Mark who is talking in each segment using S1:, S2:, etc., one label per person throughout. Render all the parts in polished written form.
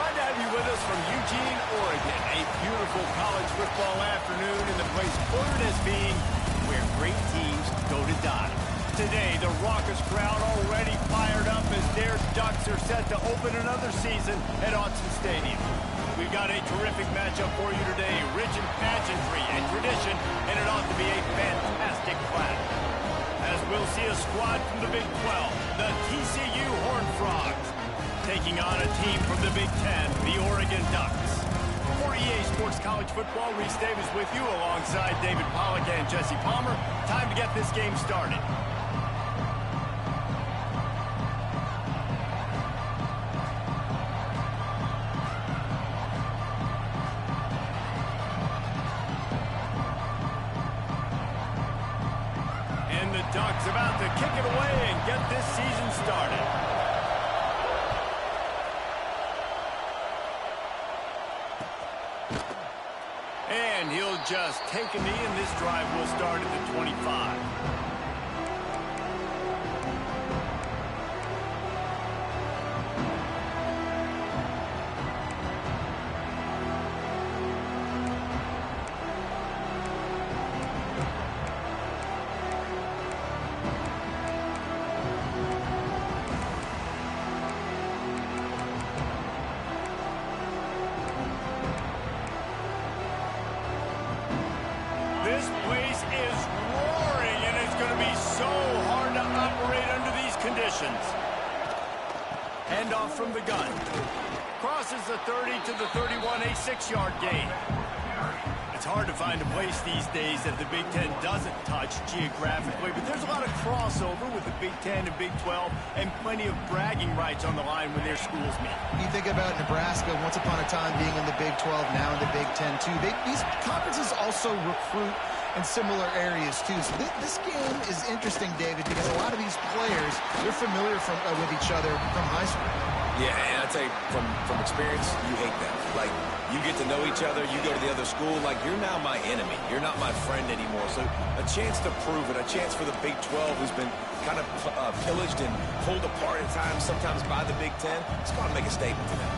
S1: Glad to have you with us from Eugene, Oregon. A beautiful college football afternoon in the place quoted as being where great teams go to die. Today, the raucous crowd already fired up as their Ducks are set to open another season at Autzen Stadium. We've got a terrific matchup for you today, rich in pageantry and tradition, and it ought to be a fantastic clash. As we'll see a squad from the Big 12, the TCU Horned Frogs, taking on a team from the Big 10, the Oregon Ducks. For EA Sports College Football, Reese Davis with you alongside David Pollack and Jesse Palmer. Time to get this game started. And the Ducks about to kick it away and get this season started. And he'll just take a knee, and this drive will start at the 25. This place is roaring, and it's going to be so hard to operate under these conditions. Handoff from the gun. Crosses the 30 to the 31, a 6-yard gain. It's hard to find a place these days that the Big Ten doesn't touch geographically, but there's a lot of crossover with the Big Ten and Big 12, and plenty of bragging rights on the line when their schools meet.
S2: You think about Nebraska, once upon a time being in the Big 12, now in the Big 10 too. These conferences also recruit in similar areas too. So this game is interesting, David, because a lot of these players, they're familiar with each other from high school.
S3: Yeah, and I tell you, from experience, you hate that. Like, you get to know each other, you go to the other school, like, you're now my enemy. You're not my friend anymore. So a chance to prove it, a chance for the Big 12, who's been kind of pillaged and pulled apart at times, sometimes by the Big 10, it's going to make a statement to them.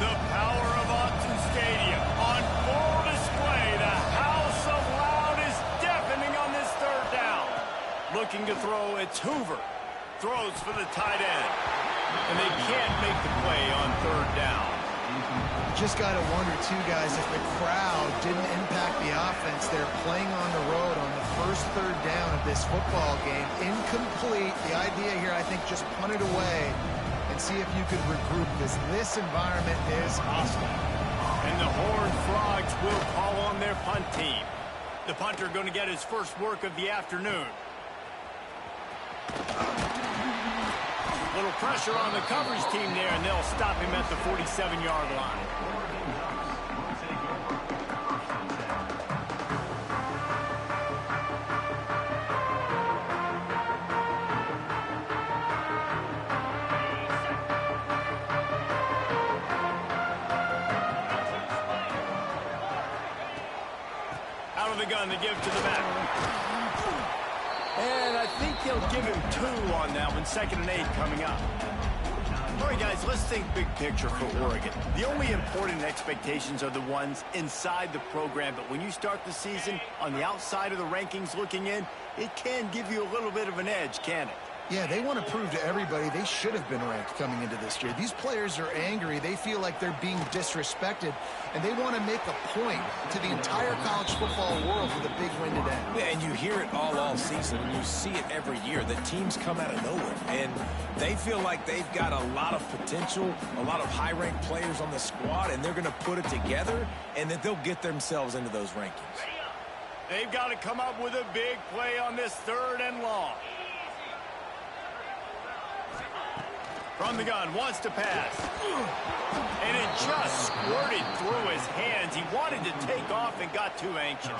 S1: The power of Autzen Stadium on full display. The house of loud is deafening on this third down. Looking to throw, it's Hoover. Throws for the tight end. And they can't make the play on third down.
S2: Just got to wonder, too, guys, if the crowd didn't impact the offense. They're playing on the road on the first third down of this football game. Incomplete. The idea here, I think, just punt it away and see if you could regroup, because this environment is hostile.
S1: And the Horned Frogs will call on their punt team. The punter going to get his first work of the afternoon. Little pressure on the coverage team there, and they'll stop him at the 47-yard line. Out of the gun to give to the back. And I think he'll give him 2 on that one. 2nd and 8 coming up. All right, guys, let's think big picture for Oregon. The only important expectations are the ones inside the program, but when you start the season on the outside of the rankings looking in, it can give you a little bit of an edge, can it?
S2: Yeah, they want to prove to everybody they should have been ranked coming into this year. These players are angry. They feel like they're being disrespected, and they want to make a point to the entire college football world with a big win today.
S3: Yeah, and you hear it all season, and you see it every year. The teams come out of nowhere, and they feel like they've got a lot of potential, a lot of high-ranked players on the squad, and they're going to put it together, and that they'll get themselves into those rankings.
S1: They've got to come up with a big play on this 3rd and long. From the gun, wants to pass. And it just squirted through his hands. He wanted to take off and got too anxious.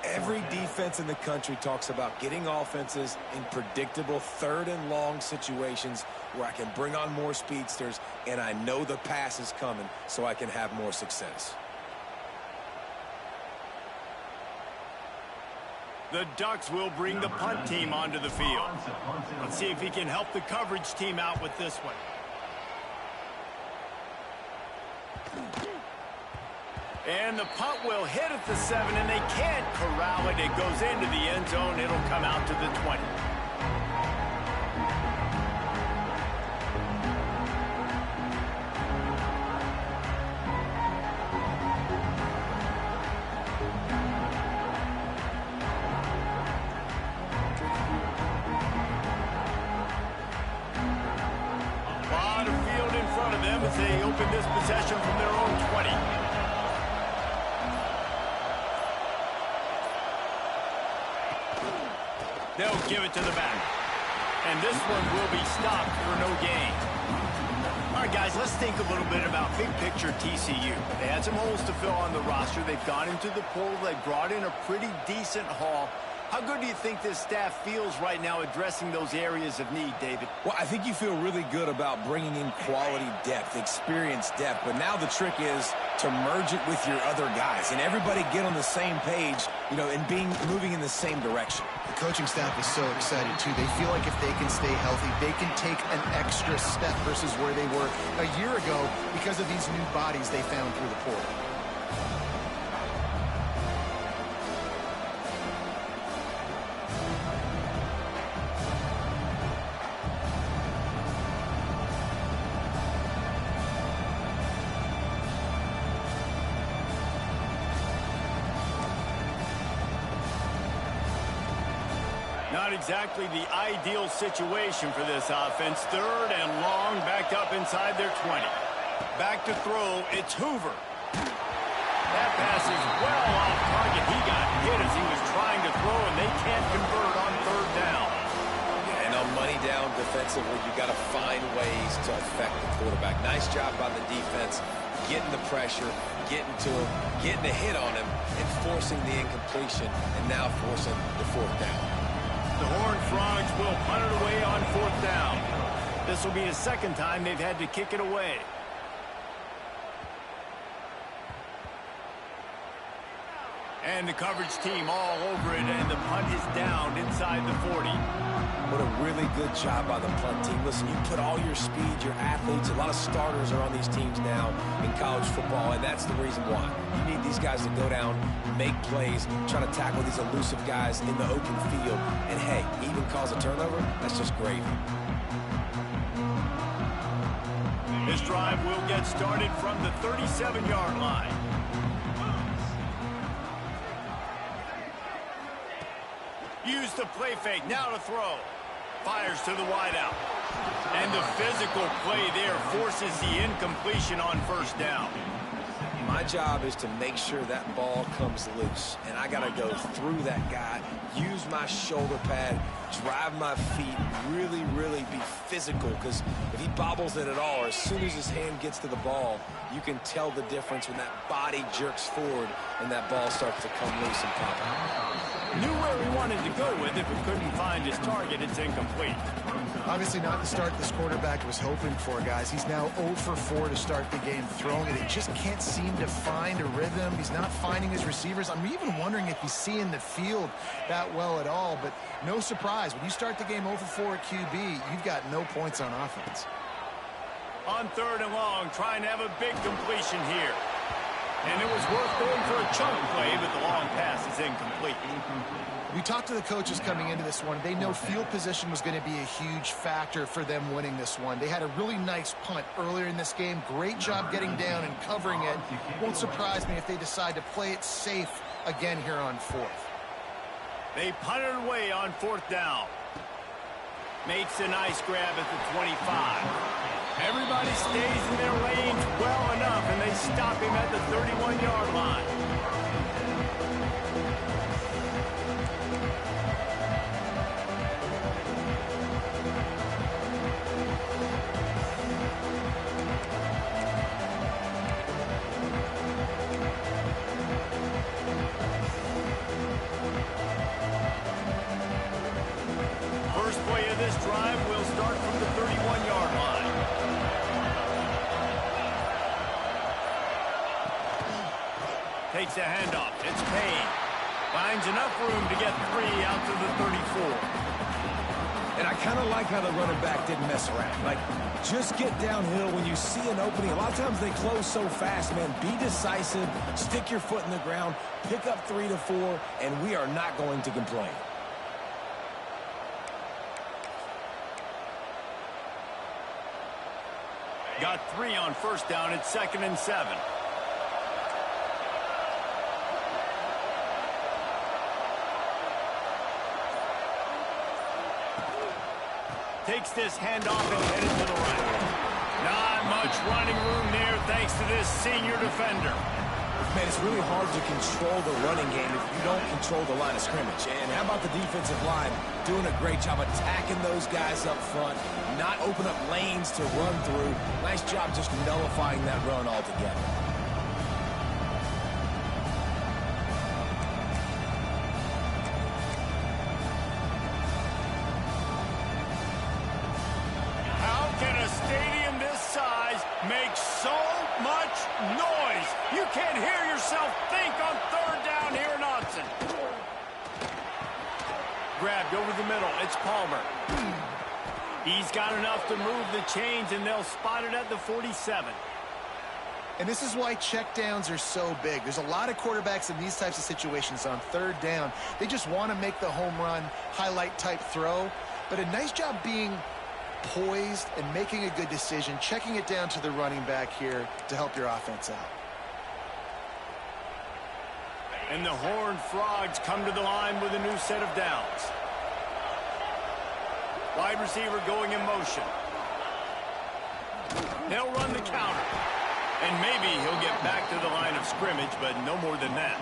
S3: Every defense in the country talks about getting offenses in predictable 3rd and long situations where I can bring on more speedsters and I know the pass is coming so I can have more success.
S1: The Ducks will bring the punt team onto the field. Let's see if he can help the coverage team out with this one. And the punt will hit at the 7, and they can't corral it. It goes into the end zone. It'll come out to the 20. A lot of field in front of them as they open this possession from their own 20. They'll give it to the back. And this one will be stopped for no gain. All right, guys, let's think a little bit about big picture TCU. They had some holes to fill on the roster. They've gone into the pool. They brought in a pretty decent haul. How good do you think this staff feels right now addressing those areas of need, David?
S3: Well, I think you feel really good about bringing in quality depth, experience depth, but now the trick is to merge it with your other guys and everybody get on the same page, you know, and moving in the same direction.
S2: The coaching staff is so excited, too. They feel like if they can stay healthy, they can take an extra step versus where they were a year ago because of these new bodies they found through the portal.
S1: Not exactly the ideal situation for this offense. 3rd and long, backed up inside their 20. Back to throw, it's Hoover. That pass is well off target. He got hit as he was trying to throw, and they can't convert on 3rd down.
S3: Yeah, and on money down defensively, you got to find ways to affect the quarterback. Nice job by the defense, getting the pressure, getting to him, getting a hit on him, and forcing the incompletion, and now forcing the 4th down.
S1: The Horned Frogs will punt it away on 4th down. This will be the 2nd time they've had to kick it away. And the coverage team all over it, and the punt is down inside the 40.
S3: What a really good job by the punt team. Listen, you put all your speed, your athletes, a lot of starters are on these teams now in college football, and that's the reason why. You need these guys to go down, make plays, try to tackle these elusive guys in the open field, and hey, even cause a turnover, that's just gravy.
S1: This drive will get started from the 37-yard line. Use the play fake, now to throw. Fires to the wideout. And the physical play there forces the incompletion on 1st down.
S3: My job is to make sure that ball comes loose, and I got to go through that guy, use my shoulder pad, drive my feet, really, really be physical, because if he bobbles it at all, or as soon as his hand gets to the ball, you can tell the difference when that body jerks forward and that ball starts to come loose and pop out.
S1: Knew where he wanted to go with it, but couldn't find his target. It's incomplete.
S2: Obviously not the start this quarterback was hoping for, guys. He's now 0 for 4 to start the game throwing it. He just can't seem to find a rhythm. He's not finding his receivers. I'm even wondering if he's seeing the field that well at all, but no surprise. When you start the game 0 for 4 at QB, you've got no points on offense.
S1: On 3rd and long, trying to have a big completion here. And it was worth going for a chunk play, but the long pass is incomplete.
S2: We talked to the coaches coming into this one. They know field position was going to be a huge factor for them winning this one. They had a really nice punt earlier in this game. Great job getting down and covering it. Won't surprise me if they decide to play it safe again here on 4th.
S1: They punted away on 4th down. Makes a nice grab at the 25. Everybody stays in their lanes well enough, and they stop him at the 31-yard line. First play of this drive will start from the 31-yard line. Takes a handoff. It's Payne. Finds enough room to get 3 out to the 34.
S3: And I kind of like how the running back didn't mess around. Like, just get downhill when you see an opening. A lot of times they close so fast, man. Be decisive, stick your foot in the ground, pick up 3 to 4, and we are not going to complain.
S1: Got 3 on first down. It's 2nd and 7. Takes this handoff and headed to the right. Not much running room there thanks to this senior defender.
S3: Man, it's really hard to control the running game if you don't control the line of scrimmage. And how about the defensive line doing a great job attacking those guys up front, not open up lanes to run through. Nice job just nullifying that run altogether.
S1: How can a stadium this size make so much noise? You can't hear yourself think on 3rd down here in Austin. Grabbed over the middle. It's Palmer. He's got enough to move the chains, and they'll spot it at the 47.
S2: And this is why checkdowns are so big. There's a lot of quarterbacks in these types of situations on 3rd down. They just want to make the home run, highlight type throw. But a nice job being poised and making a good decision, checking it down to the running back here to help your offense out.
S1: And the Horned Frogs come to the line with a new set of downs. Wide receiver going in motion. They'll run the counter. And maybe he'll get back to the line of scrimmage, but no more than that.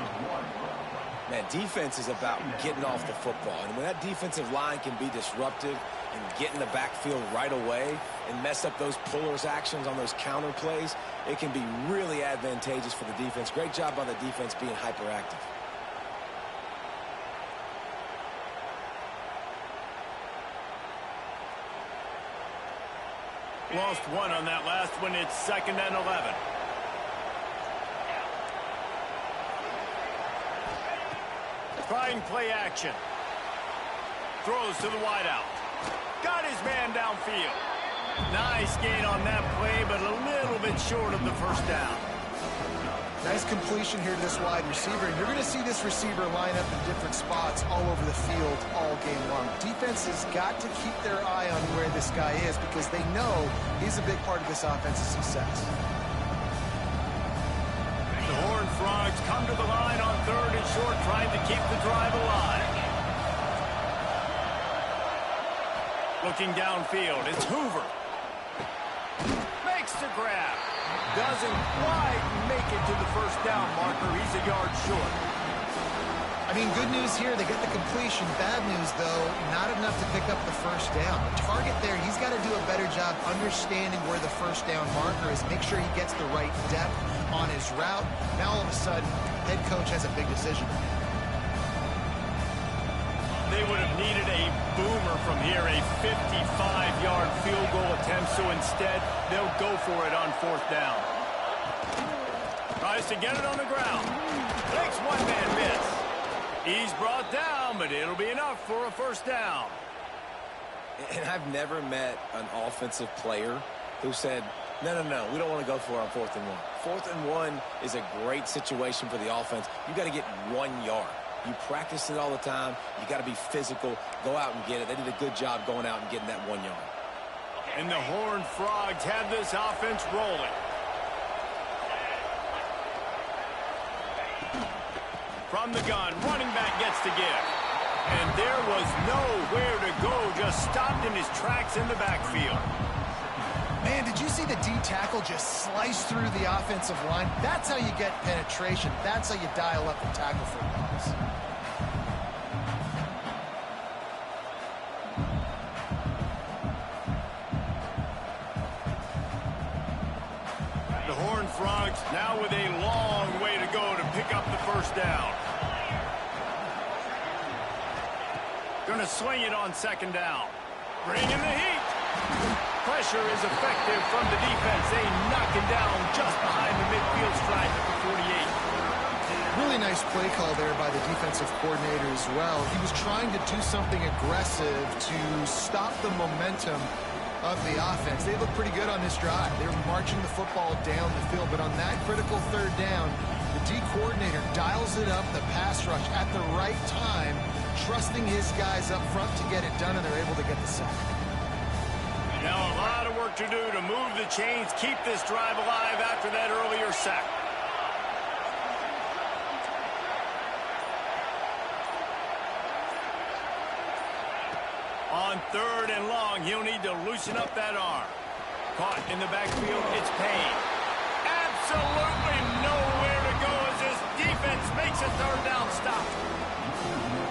S3: Man, defense is about getting off the football. And when that defensive line can be disruptive and get in the backfield right away and mess up those pullers actions on those counter plays, it can be really advantageous for the defense. Great job by the defense being hyperactive.
S1: Lost 1 on that last one. It's 2nd and 11. Trying play action. Throws to the wideout. Got his man downfield. Nice gain on that play, but a little bit short of the 1st down.
S2: Nice completion here to this wide receiver, and you're going to see this receiver line up in different spots all over the field all game long. Defense has got to keep their eye on where this guy is because they know he's a big part of this offense's success.
S1: The Horned Frogs come to the line on 3rd and short, trying to keep the drive alive. Looking downfield, it's Hoover. Makes the grab. Doesn't quite make it to the 1st down marker. He's a yard short.
S2: I mean, good news here, they get the completion. Bad news, though, not enough to pick up the 1st down. The target there, he's got to do a better job understanding where the 1st down marker is. Make sure he gets the right depth on his route. Now, all of a sudden, head coach has a big decision.
S1: They would have needed a boomer from here, a 55-yard field goal attempt, so instead they'll go for it on 4th down. Tries to get it on the ground. Makes one man miss. He's brought down, but it'll be enough for a 1st down.
S3: And I've never met an offensive player who said, no, we don't want to go for it on 4th and 1. 4th and 1 is a great situation for the offense. You got to get 1 yard. You practice it all the time. You got to be physical. Go out and get it. They did a good job going out and getting that 1 yard.
S1: And the Horned Frogs have this offense rolling. From the gun, running back gets to give. And there was nowhere to go, just stopped in his tracks in the backfield.
S2: Man, did you see the D tackle just slice through the offensive line? That's how you get penetration. That's how you dial up the tackle for loss.
S1: The Horned Frogs now with a long way to go to pick up the 1st down. Going to swing it on 2nd down. Bring in the heat. Pressure is effective from the defense. They knock him down just behind the midfield stripe at the 48.
S2: Really nice play call there by the defensive coordinator as well. He was trying to do something aggressive to stop the momentum of the offense. They look pretty good on this drive. They were marching the football down the field, but on that critical third down, the D coordinator dials it up, the pass rush at the right time, trusting his guys up front to get it done, and they're able to get the sack.
S1: Now a lot of work to do to move the chains, keep this drive alive after that earlier sack. On third and long, he'll need to loosen up that arm. Caught in the backfield, it's Payne. Absolutely nowhere to go as this defense makes a third down stop.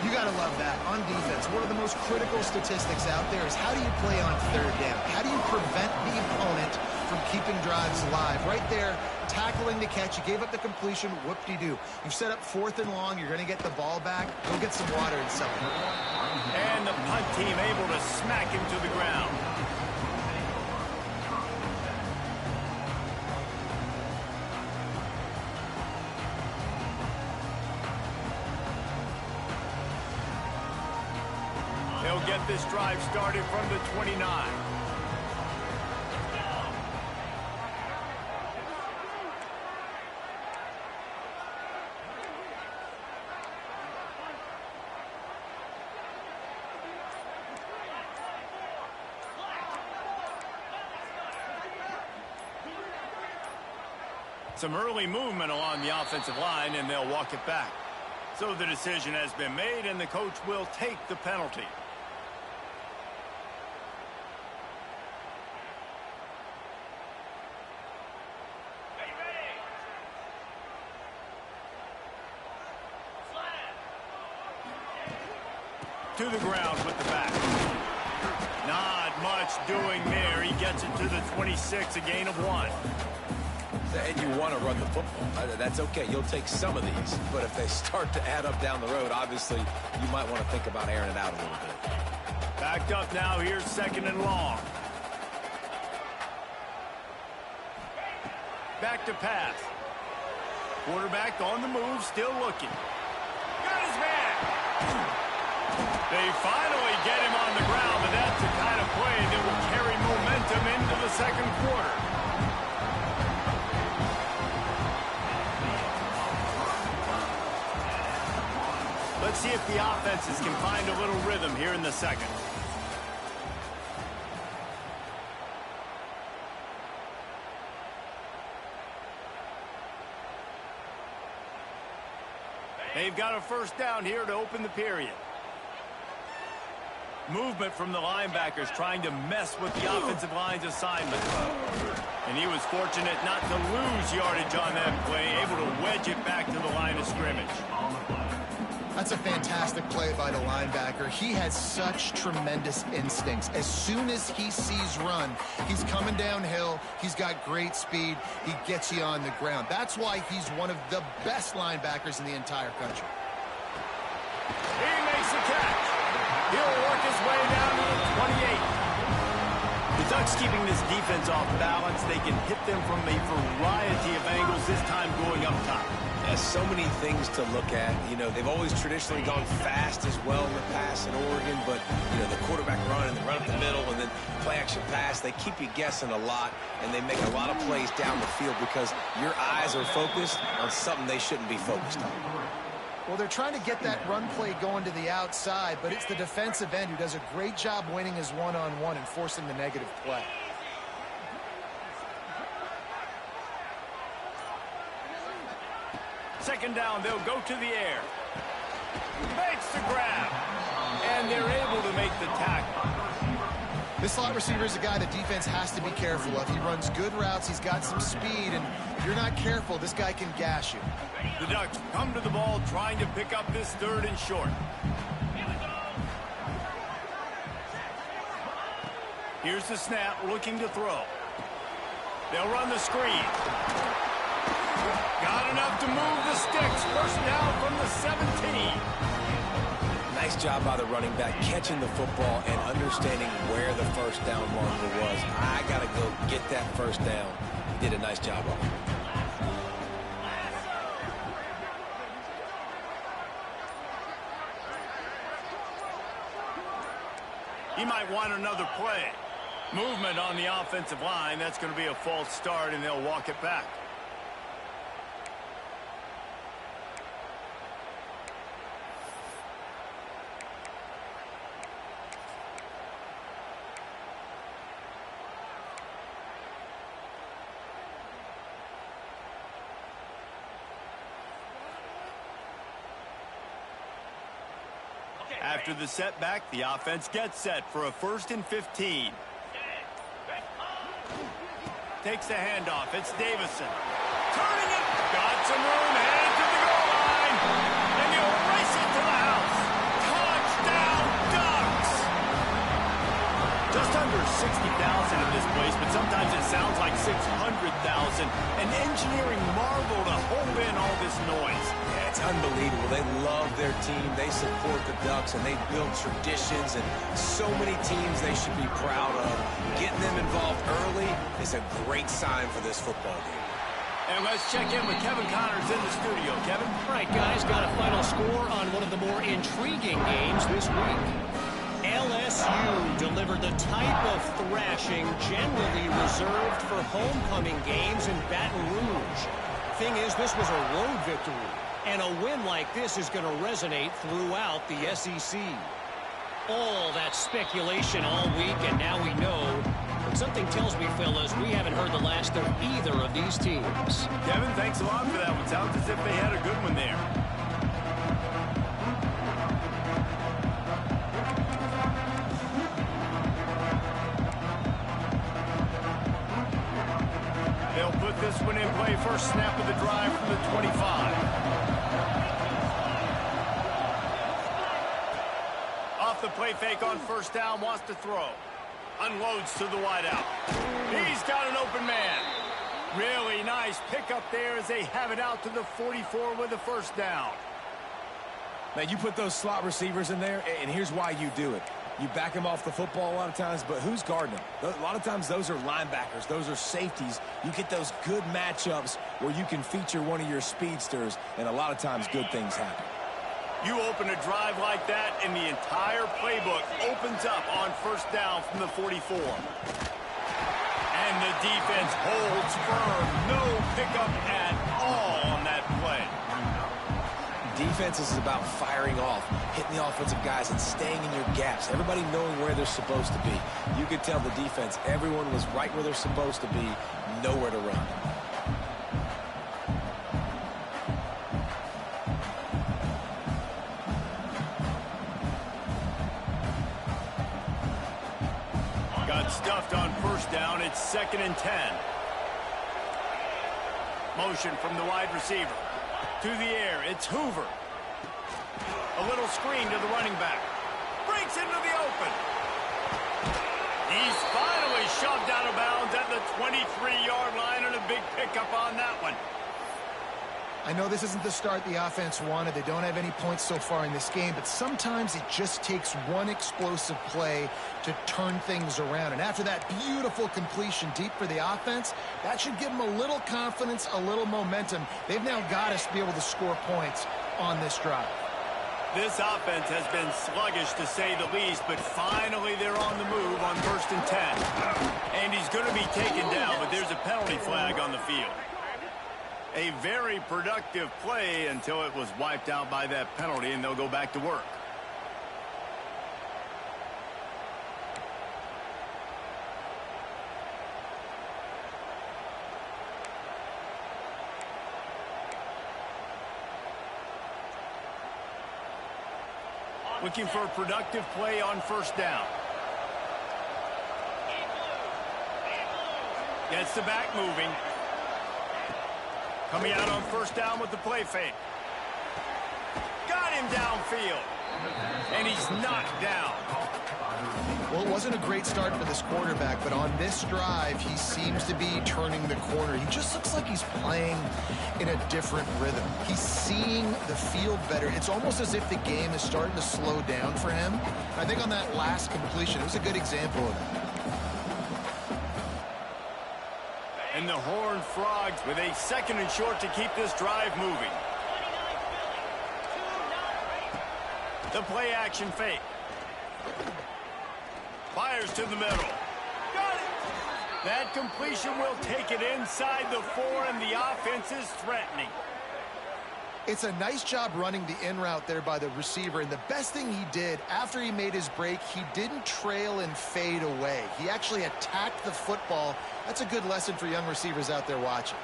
S2: You got to love that. On defense, one of the most critical statistics out there is how do you play on third down? How do you prevent the opponent from keeping drives alive? Right there, tackling the catch. You gave up the completion. Whoop-de-doo. You've set up fourth and long. You're going to get the ball back. Go get some water and something.
S1: And the punt team able to smack him to the ground. They'll get this drive started from the 29. Some early movement along the offensive line, and they'll walk it back. So the decision has been made, and the coach will take the penalty. To the ground with the back. Not much doing there. He gets it to the 26, a gain of 1.
S3: And you want to run the football. That's okay. You'll take some of these. But if they start to add up down the road, obviously, you might want to think about airing it out a little bit.
S1: Backed up now. Here's second and long. Back to pass. Quarterback on the move, still looking. Got his man. They finally get him on the ground, but that's the kind of play that will carry momentum into the second quarter. Let's see if the offenses can find a little rhythm here in the second. They've got a first down here to open the period. Movement from the linebackers trying to mess with the offensive line's assignment. And he was fortunate not to lose yardage on that play, able to wedge it back to the line of scrimmage.
S2: That's a fantastic play by the linebacker. He has such tremendous instincts. As soon as he sees run, he's coming downhill. He's got great speed. He gets you on the ground. That's why he's one of the best linebackers in the entire country.
S1: He makes the catch. He'll work his way down to the 28. The Ducks keeping this defense off balance. They can hit them from a variety of angles, this time going up top.
S3: There's so many things to look at. You know, they've always traditionally gone fast as well in the pass in Oregon, but, you know, the quarterback run and the run up the middle and then play-action pass, they keep you guessing a lot, and they make a lot of plays down the field because your eyes are focused on something they shouldn't be focused on.
S2: Well, they're trying to get that run play going to the outside, but it's the defensive end who does a great job winning his one-on-one and forcing the negative play.
S1: Second down, they'll go to the air. Makes the grab. And they're able to make the tackle.
S2: This slot receiver is a guy the defense has to be careful of. He runs good routes. He's got some speed. And if you're not careful, this guy can gash you.
S1: The Ducks come to the ball trying to pick up this third and short. Here's the snap, looking to throw. They'll run the screen. Got enough to move the sticks. First down from the 17.
S3: Nice job by the running back, catching the football and understanding where the first down marker was. I got to go get that first down. He did a nice job of it.
S1: He might want another play. Movement on the offensive line. That's going to be a false start, and they'll walk it back. After the setback, the offense gets set for a 1st and 15. Takes the handoff. It's Davison. Turning it. Got some room. Headed to the goal line. And he'll race it to the house. Touchdown, Ducks! Just under 60,000 in this place, but sometimes it sounds like 600,000. An engineering marvel to hold in all this noise.
S3: Yeah, it's unbelievable. They love their team. They support the Ducks, and they build traditions, and so many teams they should be proud of. Getting them involved early is a great sign for this football game.
S1: And let's check in with Kevin Connors in the studio. Kevin?
S4: All right, guys, got a final score on one of the more intriguing games this week. LSU delivered the type of thrashing generally reserved for homecoming games in Baton Rouge. Thing is, this was a road victory, and a win like this is going to resonate throughout the SEC. All that speculation all week, and now we know. But something tells me, fellas, we haven't heard the last of either of these teams.
S1: Kevin, thanks a lot for that one. Sounds as if they had a good one there. They'll put this one in play. First snap of the drive from the 25. Off the play fake on first down, wants to throw. Unloads to the wideout. He's got an open man. Really nice pickup there as they have it out to the 44 with a first down.
S3: Now, you put those slot receivers in there, and here's why you do it. You back them off the football a lot of times, but who's guarding them? A lot of times those are linebackers. Those are safeties. You get those good matchups where you can feature one of your speedsters, and a lot of times good things happen.
S1: You open a drive like that, and the entire playbook opens up on first down from the 44. And the defense holds firm. No pickup at all on that play.
S3: Defense is about firing off, hitting the offensive guys, and staying in your gaps. Everybody knowing where they're supposed to be. You could tell the defense, everyone was right where they're supposed to be, nowhere to run.
S1: Got stuffed on first down. It's 2nd and 10. Motion from the wide receiver. To the air, it's Hoover. A little screen to the running back. Breaks into the open. He's finally shoved out of bounds at the 23-yard line, and a big pickup on that one.
S2: I know this isn't the start the offense wanted. They don't have any points so far in this game, but sometimes it just takes one explosive play to turn things around. And after that beautiful completion deep for the offense, that should give them a little confidence, a little momentum. They've now got us to be able to score points on this drive.
S1: This offense has been sluggish, to say the least, but finally they're on the move on 1st and 10. And he's going to be taken down, but there's a penalty flag on the field. A very productive play until it was wiped out by that penalty, and they'll go back to work. Looking for a productive play on first down. Gets the back moving. Coming out on first down with the play fake. Got him downfield. And he's knocked down.
S2: Well, it wasn't a great start for this quarterback, but on this drive, he seems to be turning the corner. He just looks like he's playing in a different rhythm. He's seeing the field better. It's almost as if the game is starting to slow down for him. I think on that last completion, it was a good example of that.
S1: And the Horned Frogs with a 2nd and short to keep this drive moving. The play action fake. Fires to the middle. Got it! That completion will take it inside the 4, and the offense is threatening.
S2: It's a nice job running the in route there by the receiver, and the best thing he did after he made his break, he didn't trail and fade away. He actually attacked the football. That's a good lesson for young receivers out there watching.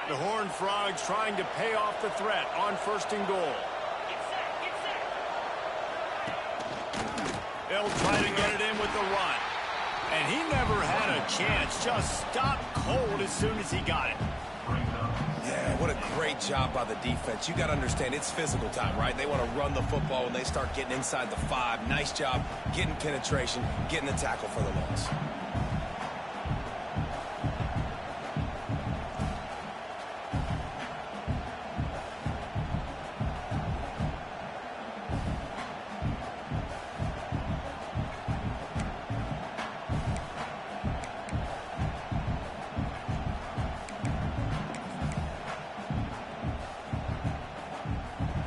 S1: The Horned Frogs trying to pay off the threat on 1st and goal. They'll try to get it in with the run. And he never had a chance. Just stopped cold as soon as he got it.
S3: Yeah, what a great job by the defense. You got to understand, it's physical time, right? They want to run the football when they start getting inside the 5. Nice job getting penetration, getting the tackle for the loss.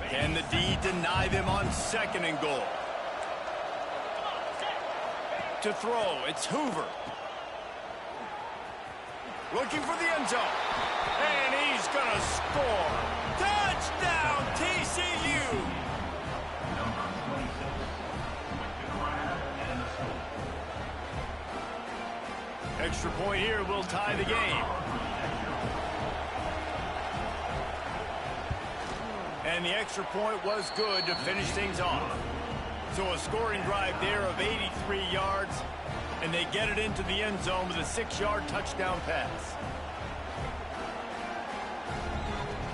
S1: Can the D deny them on 2nd and goal? To throw, it's Hoover. Looking for the end zone. And he's going to score. Touchdown, TCU! Extra point here will tie the game. And the extra point was good to finish things off. So a scoring drive there of 83 yards, and they get it into the end zone with a 6-yard touchdown pass.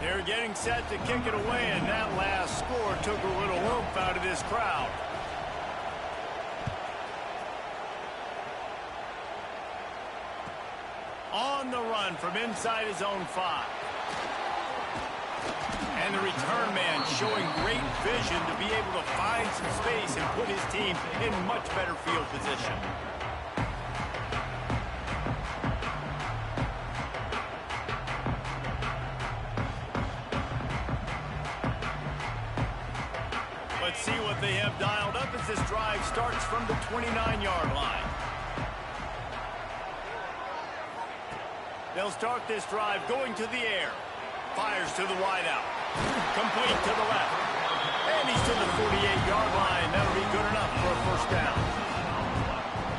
S1: They're getting set to kick it away, and that last score took a little oomph out of this crowd. On the run from inside his own 5. And the return man showing great vision to be able to find some space and put his team in much better field position. Let's see what they have dialed up as this drive starts from the 29-yard line. They'll start this drive going to the air. Fires to the wideout. Complete to the left. And he's to the 48-yard line. That'll be good enough for a 1st down.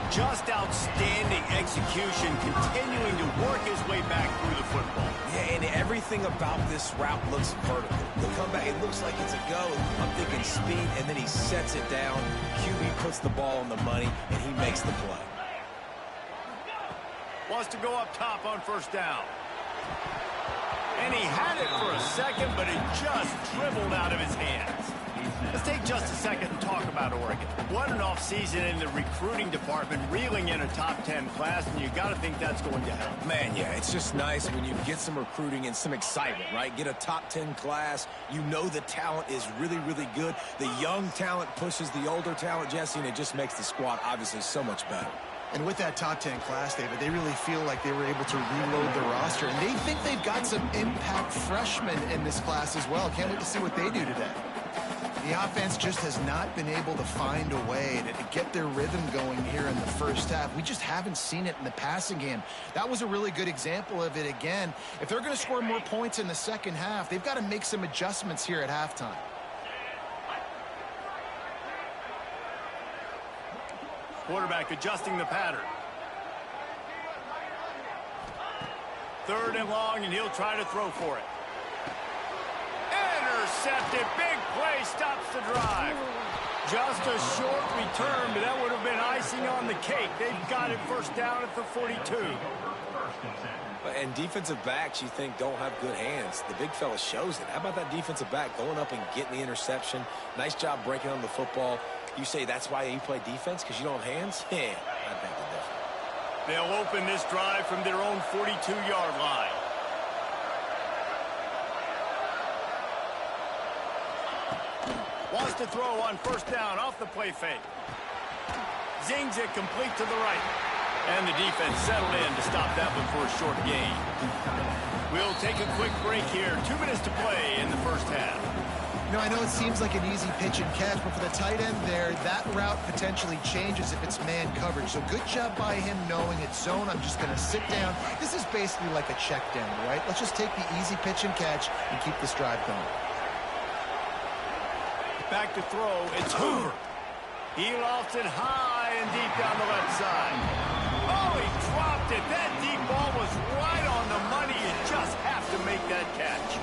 S1: Just outstanding execution, continuing to work his way back through the football.
S3: Yeah, and everything about this route looks vertical. The comeback, it looks like it's a go. I'm thinking speed, and then he sets it down. QB puts the ball on the money, and he makes the play.
S1: Wants to go up top on 1st down. And he had it for a second, but it just dribbled out of his hands. Let's take just a second and talk about Oregon. What an offseason in the recruiting department, reeling in a top 10 class, and you got to think that's going to help.
S3: Man, yeah, it's just nice when you get some recruiting and some excitement, right? Get a top 10 class. You know the talent is really, really good. The young talent pushes the older talent, Jesse, and it just makes the squad obviously so much better.
S2: And with that top 10 class, David, they really feel like they were able to reload the roster. And they think they've got some impact freshmen in this class as well. Can't wait to see what they do today. The offense just has not been able to find a way to get their rhythm going here in the 1st half. We just haven't seen it in the passing game. That was a really good example of it again. If they're going to score more points in the 2nd half, they've got to make some adjustments here at halftime.
S1: Quarterback adjusting the pattern. 3rd and long, and he'll try to throw for it. Intercepted. Big play stops the drive. Just a short return, but that would have been icing on the cake. They've got it 1st down at the 42.
S3: And defensive backs, you think, don't have good hands. The big fella shows it. How about that defensive back going up and getting the interception? Nice job breaking on the football. You say that's why you play defense, because you don't have hands? Yeah, I beg to differ.
S1: They'll open this drive from their own 42-yard line. Wants to throw on 1st down off the play fake. Zings it complete to the right. And the defense settled in to stop that one for a short gain. We'll take a quick break here. 2 minutes to play in the first half.
S2: You know, I know it seems like an easy pitch and catch, but for the tight end there, that route potentially changes if it's man coverage. So good job by him knowing it's zone. I'm just going to sit down. This is basically like a check down, right? Let's just take the easy pitch and catch and keep this drive going.
S1: Back to throw. It's Hoover. He lofts it high and deep down the left side. Oh, he dropped it. That deep ball was right on the money. You just have to make that catch.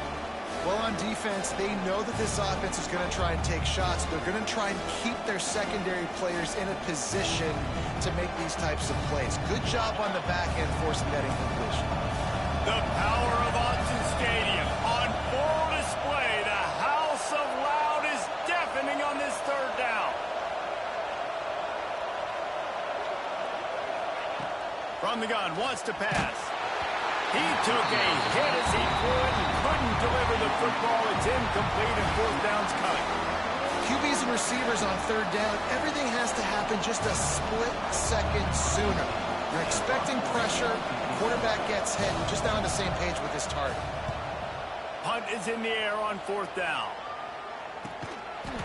S2: Well, on defense, they know that this offense is going to try and take shots. They're going to try and keep their secondary players in a position to make these types of plays. Good job on the back end forcing that incompletion.
S1: The power of Autzen Stadium on full display. The house of loud is deafening on this third down. From the gun, wants to pass. He took a hit as he threw it and couldn't deliver the football. It's incomplete and fourth down's cut.
S2: QBs and receivers on third down, everything has to happen just a split second sooner. You're expecting pressure, quarterback gets hit. We're just not on the same page with this target.
S1: Punt is in the air on fourth down.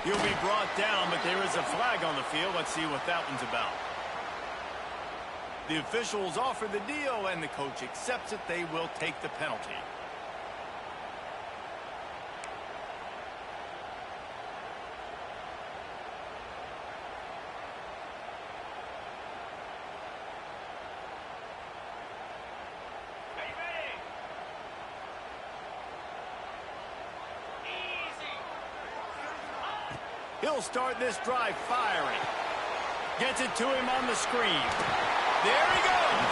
S1: He'll be brought down, but there is a flag on the field. Let's see what that one's about. The officials offer the deal, and the coach accepts it. They will take the penalty.
S5: Are you ready? Easy.
S1: He'll start this drive firing. Gets it to him on the screen. There he goes.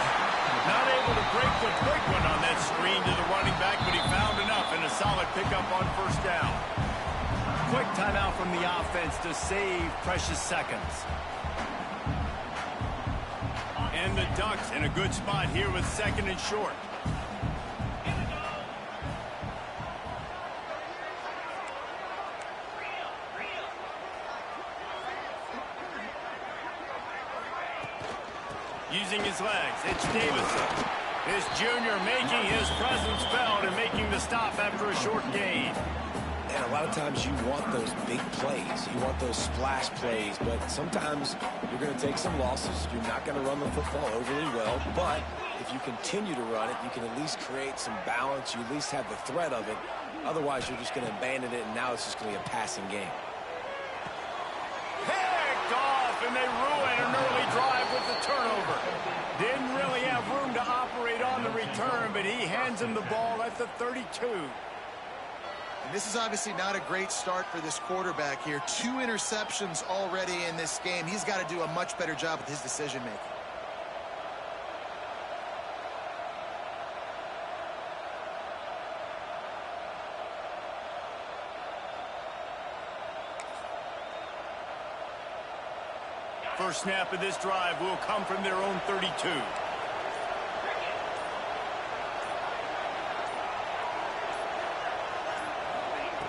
S1: Not able to break the big one on that screen to the running back, but he found enough and a solid pickup on first down. Quick timeout from the offense to save precious seconds. And the Ducks in a good spot here with second and short. Using his legs, it's Davison. This junior making his presence felt and making the stop after a short gain.
S3: And a lot of times you want those big plays. You want those splash plays, but sometimes you're going to take some losses. You're not going to run the football overly well, but if you continue to run it, you can at least create some balance. You at least have the threat of it. Otherwise, you're just going to abandon it, and now it's just going to be a passing game.
S1: Picked off, and they ruin an early drive with the turnover. Didn't really have room to operate on the return, but he hands him the ball at the 32.
S2: And this is obviously not a great start for this quarterback here. 2 interceptions already in this game. He's got to do a much better job with his decision-making.
S1: First snap of this drive will come from their own 32.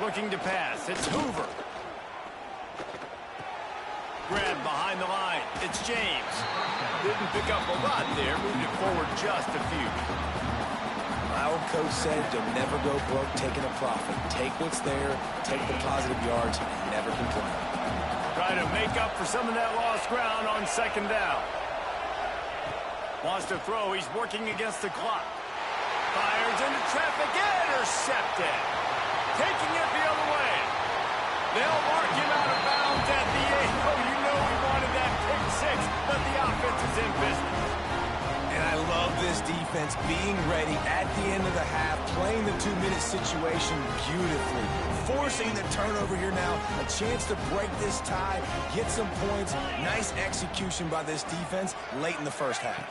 S1: Looking to pass. It's Hoover. Grabbed behind the line. It's James. Didn't pick up a lot there. Moved it forward just a few.
S3: My old coach said you'll never go broke taking a profit. Take what's there, take the positive yards, and never complain.
S1: Trying to make up for some of that lost ground on second down. Wants to throw. He's working against the clock. Fires into traffic. Intercepted. Taking it the other way. They'll mark him out of bounds at the 8. Oh, you know he wanted that pick 6, but the offense is in business.
S3: And I love this defense being ready at the end of the half, playing the 2-minute situation beautifully, forcing the turnover here now, a chance to break this tie, get some points. Nice execution by this defense late in the first half.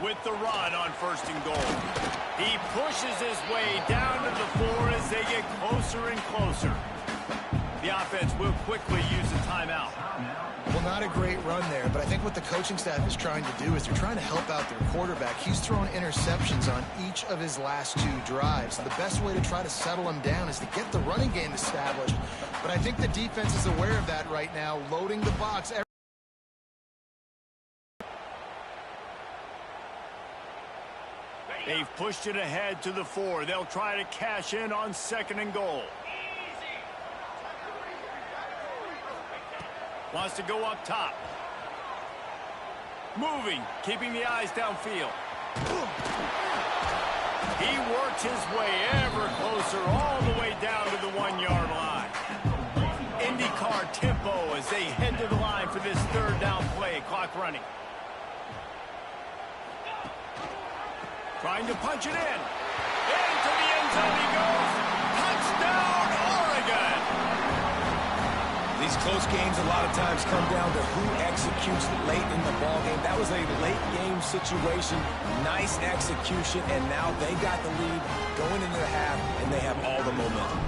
S1: With the run on first and goal. He pushes his way down to the 4 as they get closer and closer. The offense will quickly use a timeout.
S2: Well, not a great run there, but I think what the coaching staff is trying to do is they're trying to help out their quarterback. He's thrown interceptions on each of his last 2 drives. The best way to try to settle him down is to get the running game established. But I think the defense is aware of that right now, loading the box.
S1: They've pushed it ahead to the 4. They'll try to cash in on 2nd and goal. Wants to go up top. Moving, keeping the eyes downfield. He works his way ever closer all the way down to the 1-yard line. IndyCar tempo as they head to the line for this 3rd down play. Clock running. Trying to punch it in. Into the end zone he goes. Touchdown, Oregon!
S3: These close games a lot of times come down to who executes late in the ball game. That was a late game situation. Nice execution, and now they got the lead going into the half, and they have all the momentum.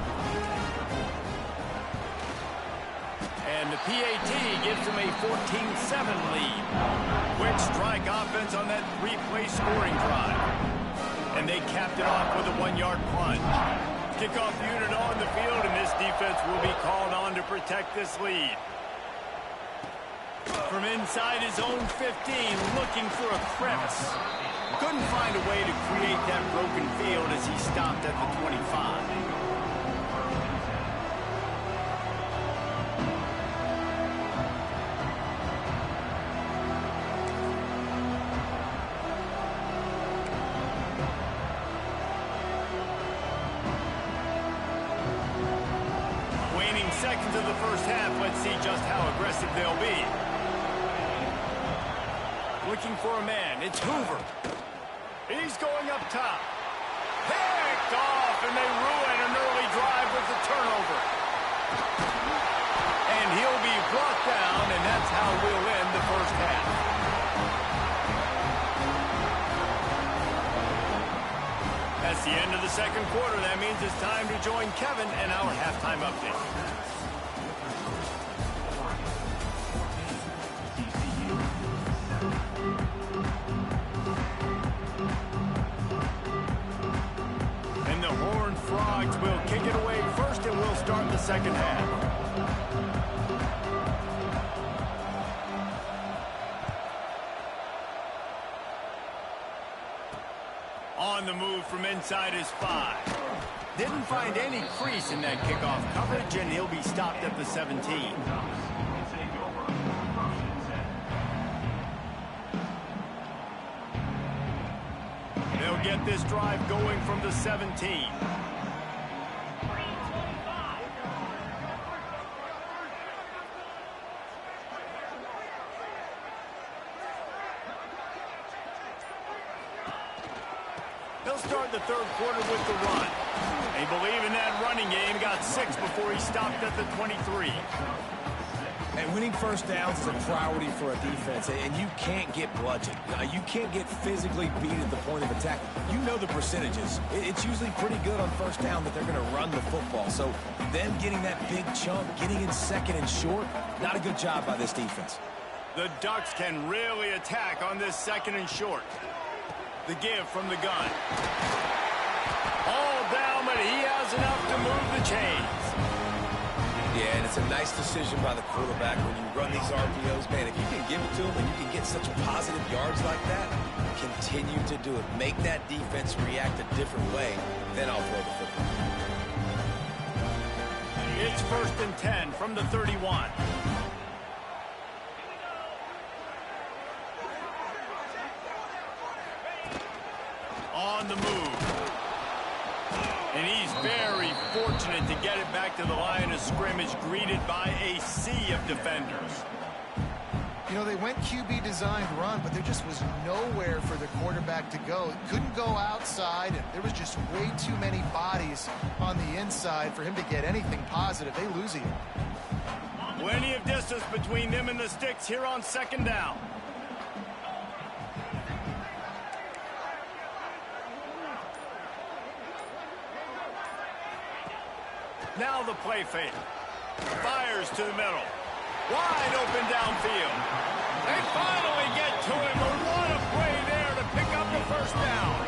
S1: And the PAT gives them a 14-7 lead. Quick strike offense on that 3-play scoring drive. And they capped it off with a 1-yard plunge. Kickoff unit on the field, and this defense will be called on to protect this lead. From inside his own 15, looking for a crevice. Couldn't find a way to create that broken field as he stopped at the 25. Seconds of the first half. Let's see just how aggressive they'll be. Looking for a man. It's Hoover. He's going up top. Picked off, and they ruin an early drive with the turnover. And he'll be brought down, and that's how we'll end the first half. That's the end of the 2nd quarter. That means it's time to join Kevin and our halftime update. And the Horned Frogs will kick it away first, and we'll start the 2nd half. On the move from inside his 5. Didn't find any crease in that kickoff coverage, and he'll be stopped at the 17. They'll get this drive going from the 17. They'll start the 3rd quarter with the run. They believe in that running game. Got 6 before he stopped at the 23.
S3: And winning first downs is a priority for a defense, and you can't get bludgeoned. You can't get physically beat at the point of attack. You know the percentages. It's usually pretty good on first down that they're going to run the football. So them getting that big chunk, getting in 2nd and short, not a good job by this defense.
S1: The Ducks can really attack on this 2nd and short. The give from the gun. All down, but he has enough to move the chains.
S3: Yeah, and it's a nice decision by the quarterback when you run these RPOs. Man, if you can give it to him and you can get such positive yards like that, continue to do it. Make that defense react a different way, then I'll throw the football.
S1: It's 1st and 10 from the 31. On the move. And he's very fortunate to get it back to the line of scrimmage, greeted by a sea of defenders.
S2: You know, they went QB designed run, but there just was nowhere for the quarterback to go. Couldn't go outside, and there was just way too many bodies on the inside for him to get anything positive. They lose him.
S1: Plenty of distance between them and the sticks here on 2nd down. Now the play fake. Fires to the middle. Wide open downfield. They finally get to him, but what a play there to pick up the first down.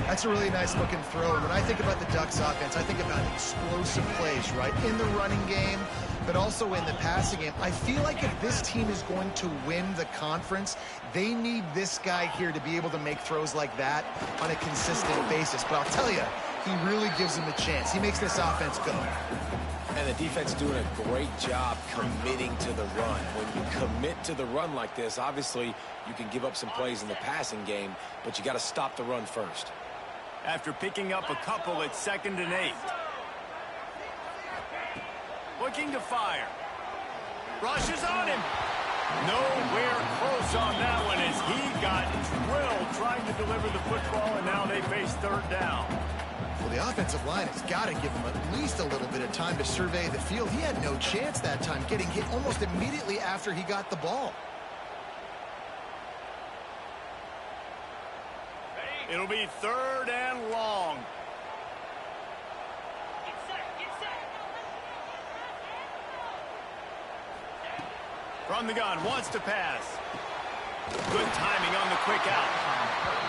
S2: That's a really nice looking throw. And when I think about the Ducks offense, I think about explosive plays, right? In the running game, but also in the passing game. I feel like if this team is going to win the conference, they need this guy here to be able to make throws like that on a consistent basis. But I'll tell you, he really gives them a chance. He makes this offense go.
S3: And the defense doing a great job committing to the run. When you commit to the run like this, obviously you can give up some plays in the passing game, but you got to stop the run first.
S1: After picking up a couple, it's 2nd and 8. Looking to fire. Rushes on him. Nowhere close on that one as he got drilled trying to deliver the football, and now they face 3rd down.
S2: Well, the offensive line has got to give him at least a little bit of time to survey the field. He had no chance that time, getting hit almost immediately after he got the ball.
S1: It'll be 3rd and long. From the gun, wants to pass. Good timing on the quick out.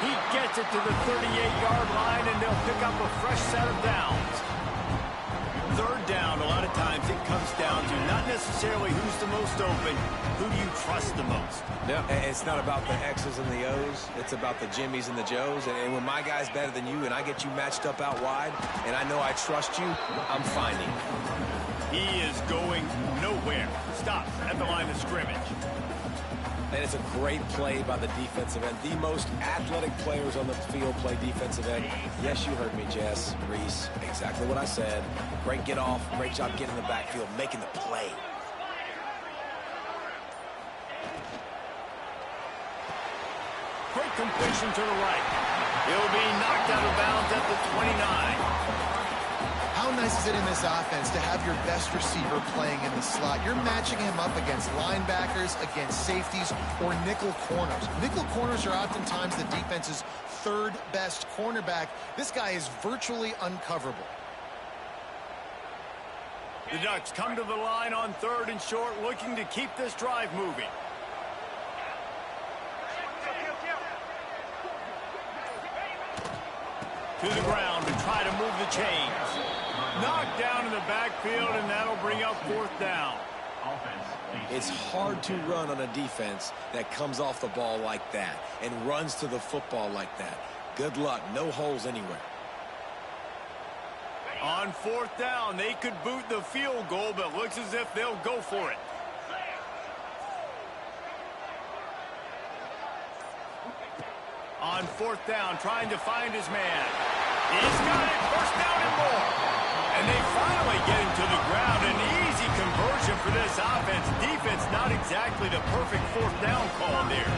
S1: He gets it to the 38-yard line, and they'll pick up a fresh set of downs. 3rd down, a lot of times it comes down to not necessarily who's the most open, who do you trust the most.
S3: Yeah, it's not about the X's and the O's. It's about the Jimmys and the Joes. And when my guy's better than you and I get you matched up out wide, and I know I trust you, I'm finding you.
S1: He is going nowhere. Stops at the line of scrimmage.
S3: And it's a great play by the defensive end. The most athletic players on the field play defensive end. Yes, you heard me, Jess, Reese. Exactly what I said. Great get off. Great job getting in the backfield, making the play.
S1: Quick completion to the right. He'll be knocked out of bounds at the 29.
S2: How nice is it in this offense to have your best receiver playing in the slot? You're matching him up against linebackers, against safeties, or nickel corners. Nickel corners are oftentimes the defense's 3rd best cornerback. This guy is virtually uncoverable.
S1: The Ducks come to the line on 3rd and short, looking to keep this drive moving. To the ground to try to move the chains. Knocked down in the backfield, and that'll bring up 4th down.
S3: It's hard to run on a defense that comes off the ball like that and runs to the football like that. Good luck. No holes anywhere.
S1: On 4th down, they could boot the field goal, but looks as if they'll go for it. On 4th down, trying to find his man. He's got it. 1st down and more. And they finally get him to the ground. An easy conversion for this offense. Defense not exactly the perfect 4th down call there.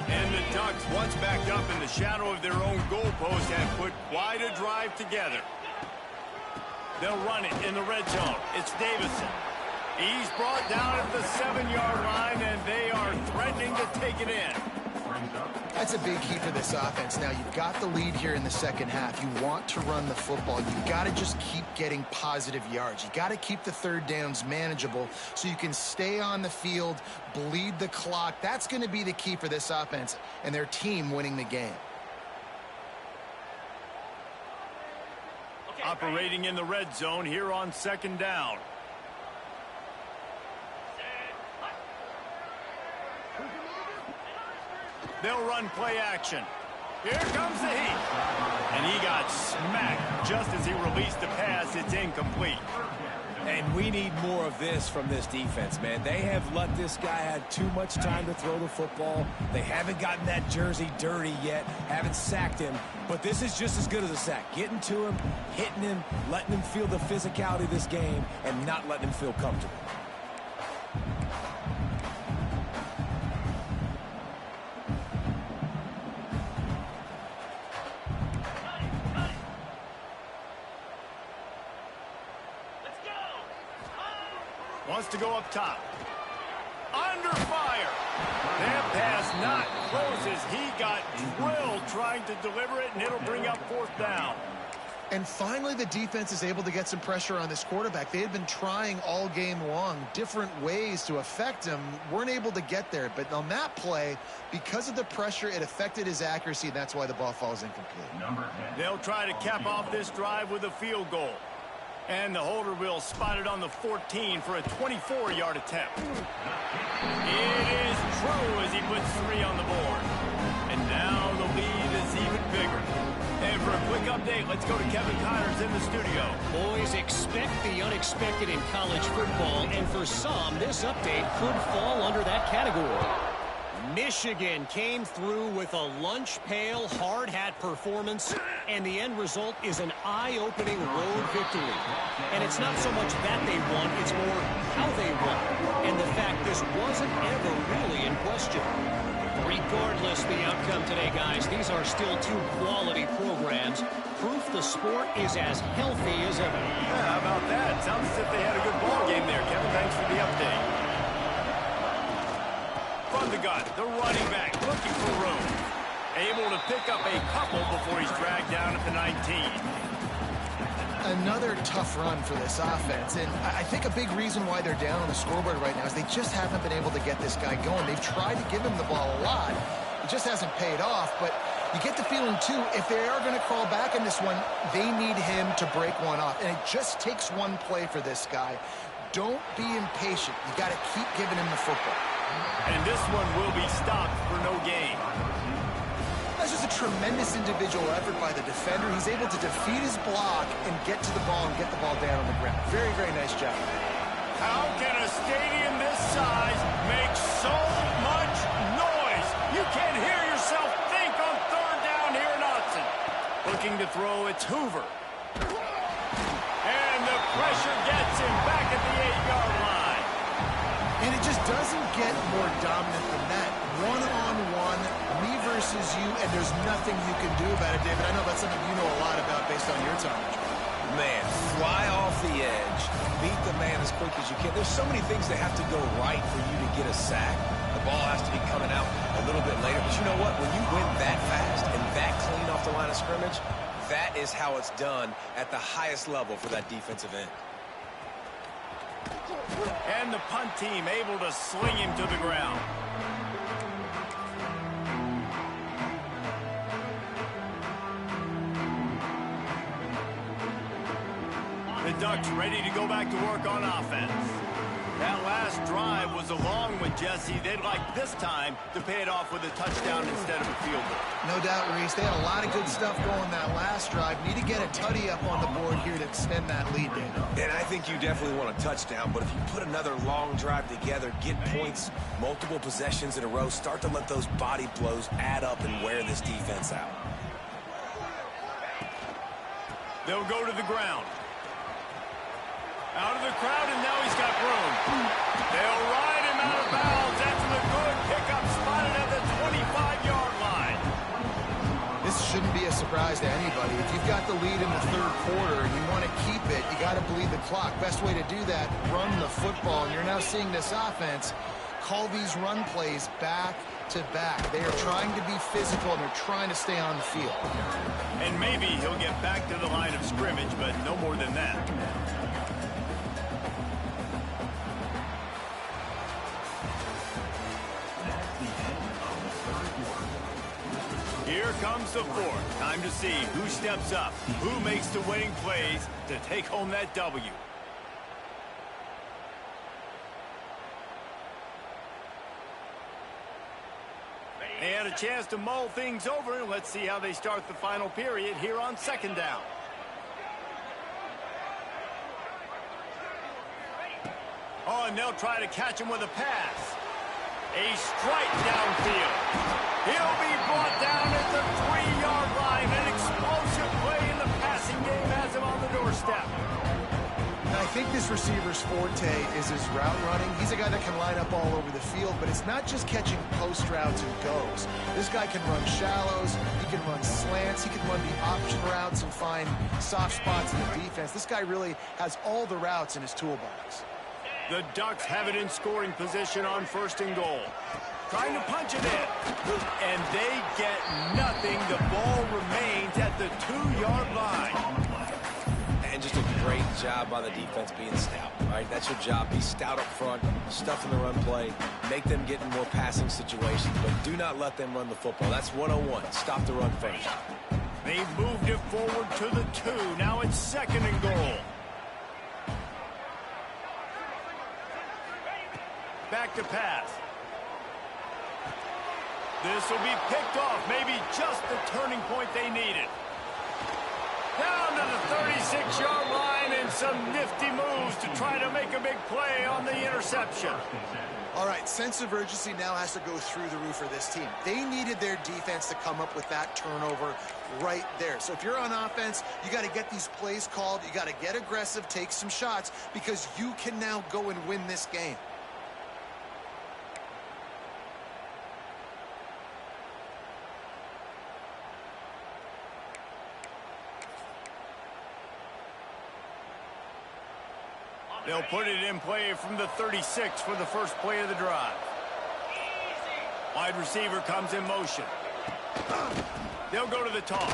S1: And the Ducks, once back up in the shadow of their own goalpost, have put quite a drive together. They'll run it in the red zone. It's Davison. He's brought down at the 7-yard line, and they are threatening to take it in.
S2: That's a big key for this offense. Now, you've got the lead here in the 2nd half. You want to run the football. You've got to just keep getting positive yards. You got to keep the 3rd downs manageable so you can stay on the field, bleed the clock. That's going to be the key for this offense and their team winning the game.
S1: Operating in the red zone here on 2nd down. They'll run play action. Here comes the heat. And he got smacked just as he released the pass. It's incomplete.
S3: And we need more of this from this defense, man. They have let this guy have too much time to throw the football. They haven't gotten that jersey dirty yet, haven't sacked him. But this is just as good as a sack. Getting to him, hitting him, letting him feel the physicality of this game, and not letting him feel comfortable.
S1: Wants to go up top. Under fire. That pass not close as he got drilled trying to deliver it, and it'll bring up 4th down.
S2: And finally, the defense is able to get some pressure on this quarterback. They had been trying all game long different ways to affect him, weren't able to get there. But on that play, because of the pressure, it affected his accuracy, and that's why the ball falls incomplete.
S1: They'll try to cap off this drive with a field goal. And the holder will spot it on the 14 for a 24-yard attempt. It is true as he puts 3 on the board. And now the lead is even bigger. And for a quick update, let's go to Kevin Connors in the studio.
S4: Boys, expect the unexpected in college football, and for some, this update could fall under that category. Michigan came through with a lunch pail hard hat performance, and the end result is an eye-opening road victory. And it's not so much that they won, it's more how they won, and the fact this wasn't ever really in question. Regardless the outcome today, guys, these are still 2 quality programs. Proof the sport is as healthy as ever.
S1: Yeah, how about that? Sounds as if they had a good ball game there, Kevin. Thanks for the update. From the gun, the running back looking for room. Able to pick up a couple before he's dragged down at the 19.
S2: Another tough run for this offense, and I think a big reason why they're down on the scoreboard right now is they just haven't been able to get this guy going. They've tried to give him the ball a lot. It just hasn't paid off, but you get the feeling, too, if they are going to crawl back in this one, they need him to break one off, and it just takes one play for this guy. Don't be impatient. You got to keep giving him the football.
S1: And this one will be stopped for no gain.
S2: That's just a tremendous individual effort by the defender. He's able to defeat his block and get to the ball and get the ball down on the ground. Very, very nice job.
S1: How can a stadium this size make so much noise? You can't hear yourself think on 3rd down here in Austin. Looking to throw, it's Hoover. And the pressure gets him back at the 8-yard line.
S2: And it just doesn't get more dominant than that. One-on-one, me versus you, and there's nothing you can do about it, David. I know that's something you know a lot about based on your time.
S3: Man, fly off the edge, beat the man as quick as you can. There's so many things that have to go right for you to get a sack. The ball has to be coming out a little bit later. But you know what? When you win that fast and that clean off the line of scrimmage, that is how it's done at the highest level for that defensive end.
S1: And the punt team able to sling him to the ground. The Ducks ready to go back to work on offense. That last drive was a long one, Jesse. They'd like this time to pay it off with a touchdown instead of a field goal.
S2: No doubt, Reese. They had a lot of good stuff going that last drive. Need to get a tutty up on the board here to extend that lead, David.
S3: And I think you definitely want a touchdown, but if you put another long drive together, get points, multiple possessions in a row, start to let those body blows add up and wear this defense out.
S1: They'll go to the ground. Out of the crowd, and now he's got room. They'll ride him out of bounds. That's a good pickup, spotted at the 25-yard line.
S2: This shouldn't be a surprise to anybody. If you've got the lead in the 3rd quarter and you want to keep it, you got to bleed the clock. Best way to do that, run the football. And you're now seeing this offense call these run plays back to back. They are trying to be physical, and they're trying to stay on the field.
S1: And maybe he'll get back to the line of scrimmage, but no more than that. Here comes the 4th. Time to see who steps up, who makes the winning plays to take home that W. They had a chance to mull things over. Let's see how they start the final period here on 2nd down. Oh, and they'll try to catch him with a pass. A strike downfield. He'll be brought down at the 3-yard line. An explosive play in the passing game has him on the doorstep.
S2: And I think this receiver's forte is his route running. He's a guy that can line up all over the field, but it's not just catching post routes and goes. This guy can run shallows, he can run slants, he can run the option routes and find soft spots in the defense. This guy really has all the routes in his toolbox.
S1: The Ducks have it in scoring position on 1st and goal. Trying to punch it in. And they get nothing. The ball remains at the 2-yard line.
S3: job by the defense being stout, right? That's your job. Be stout up front, stuff in the run play, make them get in more passing situations, but do not let them run the football. That's 101. Stop the run first.
S1: They've moved it forward to the 2. Now it's 2nd and goal. Back to pass. This will be picked off. Maybe just the turning point they needed. Down to the 36-yard line and some nifty moves to try to make a big play on the interception.
S2: All right, sense of urgency now has to go through the roof for this team. They needed their defense to come up with that turnover right there. So if you're on offense, you got to get these plays called. You got to get aggressive, take some shots, because you can now go and win this game.
S1: They'll put it in play from the 36 for the first play of the drive. Wide receiver comes in motion. They'll go to the toss.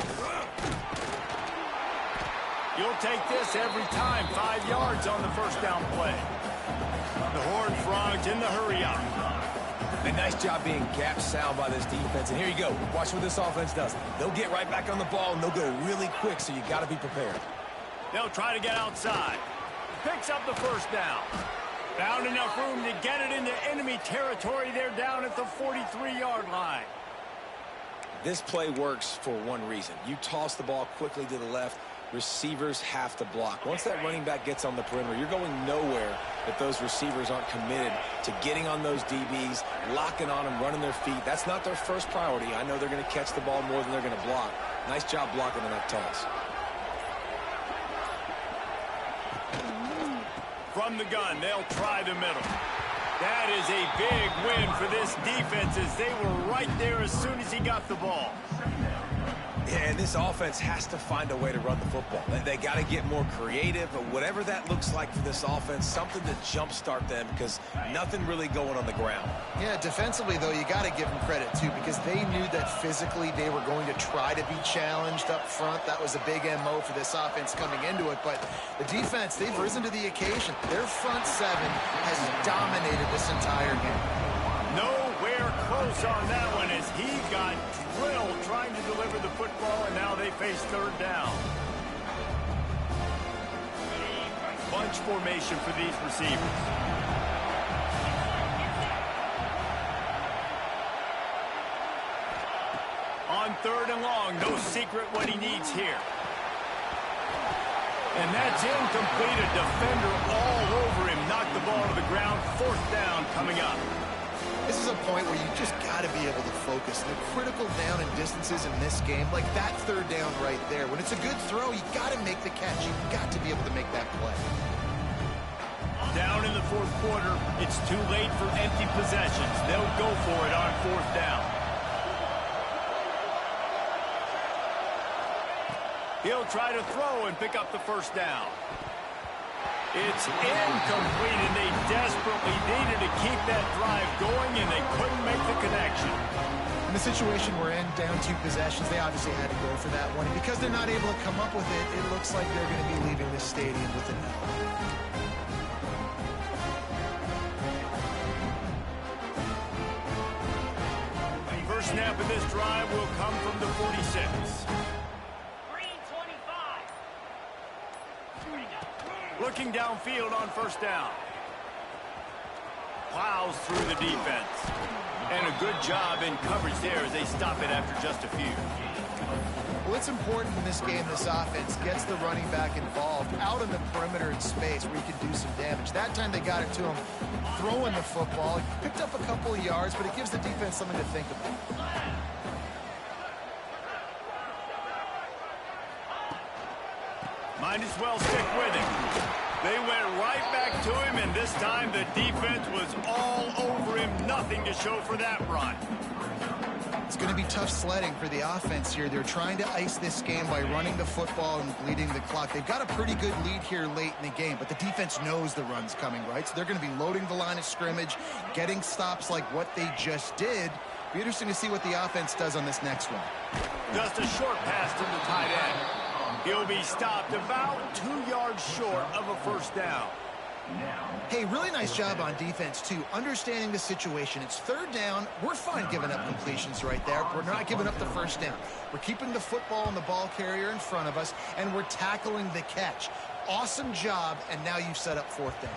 S1: You'll take this every time. 5 yards on the first down play. The Horned Frogs in the hurry-up.
S3: A nice job being gap sound by this defense. And here you go. Watch what this offense does. They'll get right back on the ball, and they'll go really quick, so you got to be prepared.
S1: They'll try to get outside. Picks up the first down. Found enough room to get it into enemy territory. They're down at the 43-yard line.
S3: This play works for one reason. You toss the ball quickly to the left. Receivers have to block. Once that running back gets on the perimeter, you're going nowhere if those receivers aren't committed to getting on those DBs, locking on them, running their feet. That's not their first priority. I know they're going to catch the ball more than they're going to block. Nice job blocking on that toss.
S1: From the gun, they'll try the middle. That is a big win for this defense as they were right there as soon as he got the ball.
S3: Yeah, and this offense has to find a way to run the football. They got to get more creative, but whatever that looks like for this offense, something to jumpstart them because nothing really going on the ground.
S2: Yeah, defensively, though, you got to give them credit, too, because they knew that physically they were going to try to be challenged up front. That was a big MO for this offense coming into it, but the defense, they've risen to the occasion. Their front seven has dominated this entire game.
S1: Nowhere close on that one as he got drilled trying to deliver the football, and now they face third down. Bunch formation for these receivers. On 3rd and long, no secret what he needs here. And that's incomplete. A defender all over him. Knocked the ball to the ground. 4th down coming up.
S2: This is a point where you just got to be able to focus. The critical down and distances in this game, like that 3rd down right there. When it's a good throw, you got to make the catch. You've got to be able to make that play.
S1: Down in the 4th quarter, it's too late for empty possessions. They'll go for it on 4th down. He'll try to throw and pick up the first down. It's incomplete, and they desperately needed to keep that drive going, and they couldn't make the connection.
S2: In the situation we're in, down 2 possessions, they obviously had to go for that one. And because they're not able to come up with it, it looks like they're going to be leaving this stadium with a no.
S1: First snap of this drive will come from the 46. Looking downfield on 1st down. Plows through the defense. And a good job in coverage there as they stop it after just a few.
S2: Well, it's important in this game, this offense gets the running back involved out in the perimeter in space where he can do some damage. That time they got it to him throwing the football. He picked up a couple of yards, but it gives the defense something to think about.
S1: Might as well stick with him. They went right back to him, and this time the defense was all over him. Nothing to show for that run.
S2: It's going to be tough sledding for the offense here. They're trying to ice this game by running the football and bleeding the clock. They've got a pretty good lead here late in the game, but the defense knows the run's coming, right? So they're going to be loading the line of scrimmage, getting stops like what they just did. Be interesting to see what the offense does on this next one.
S1: Just a short pass to the tight end. He'll be stopped about 2 yards short of a first down.
S2: Hey, really nice job on defense, too, understanding the situation. It's third down. We're fine giving up completions right there. We're not giving up the first down. We're keeping the football and the ball carrier in front of us, and we're tackling the catch. Awesome job, and now you've set up fourth down.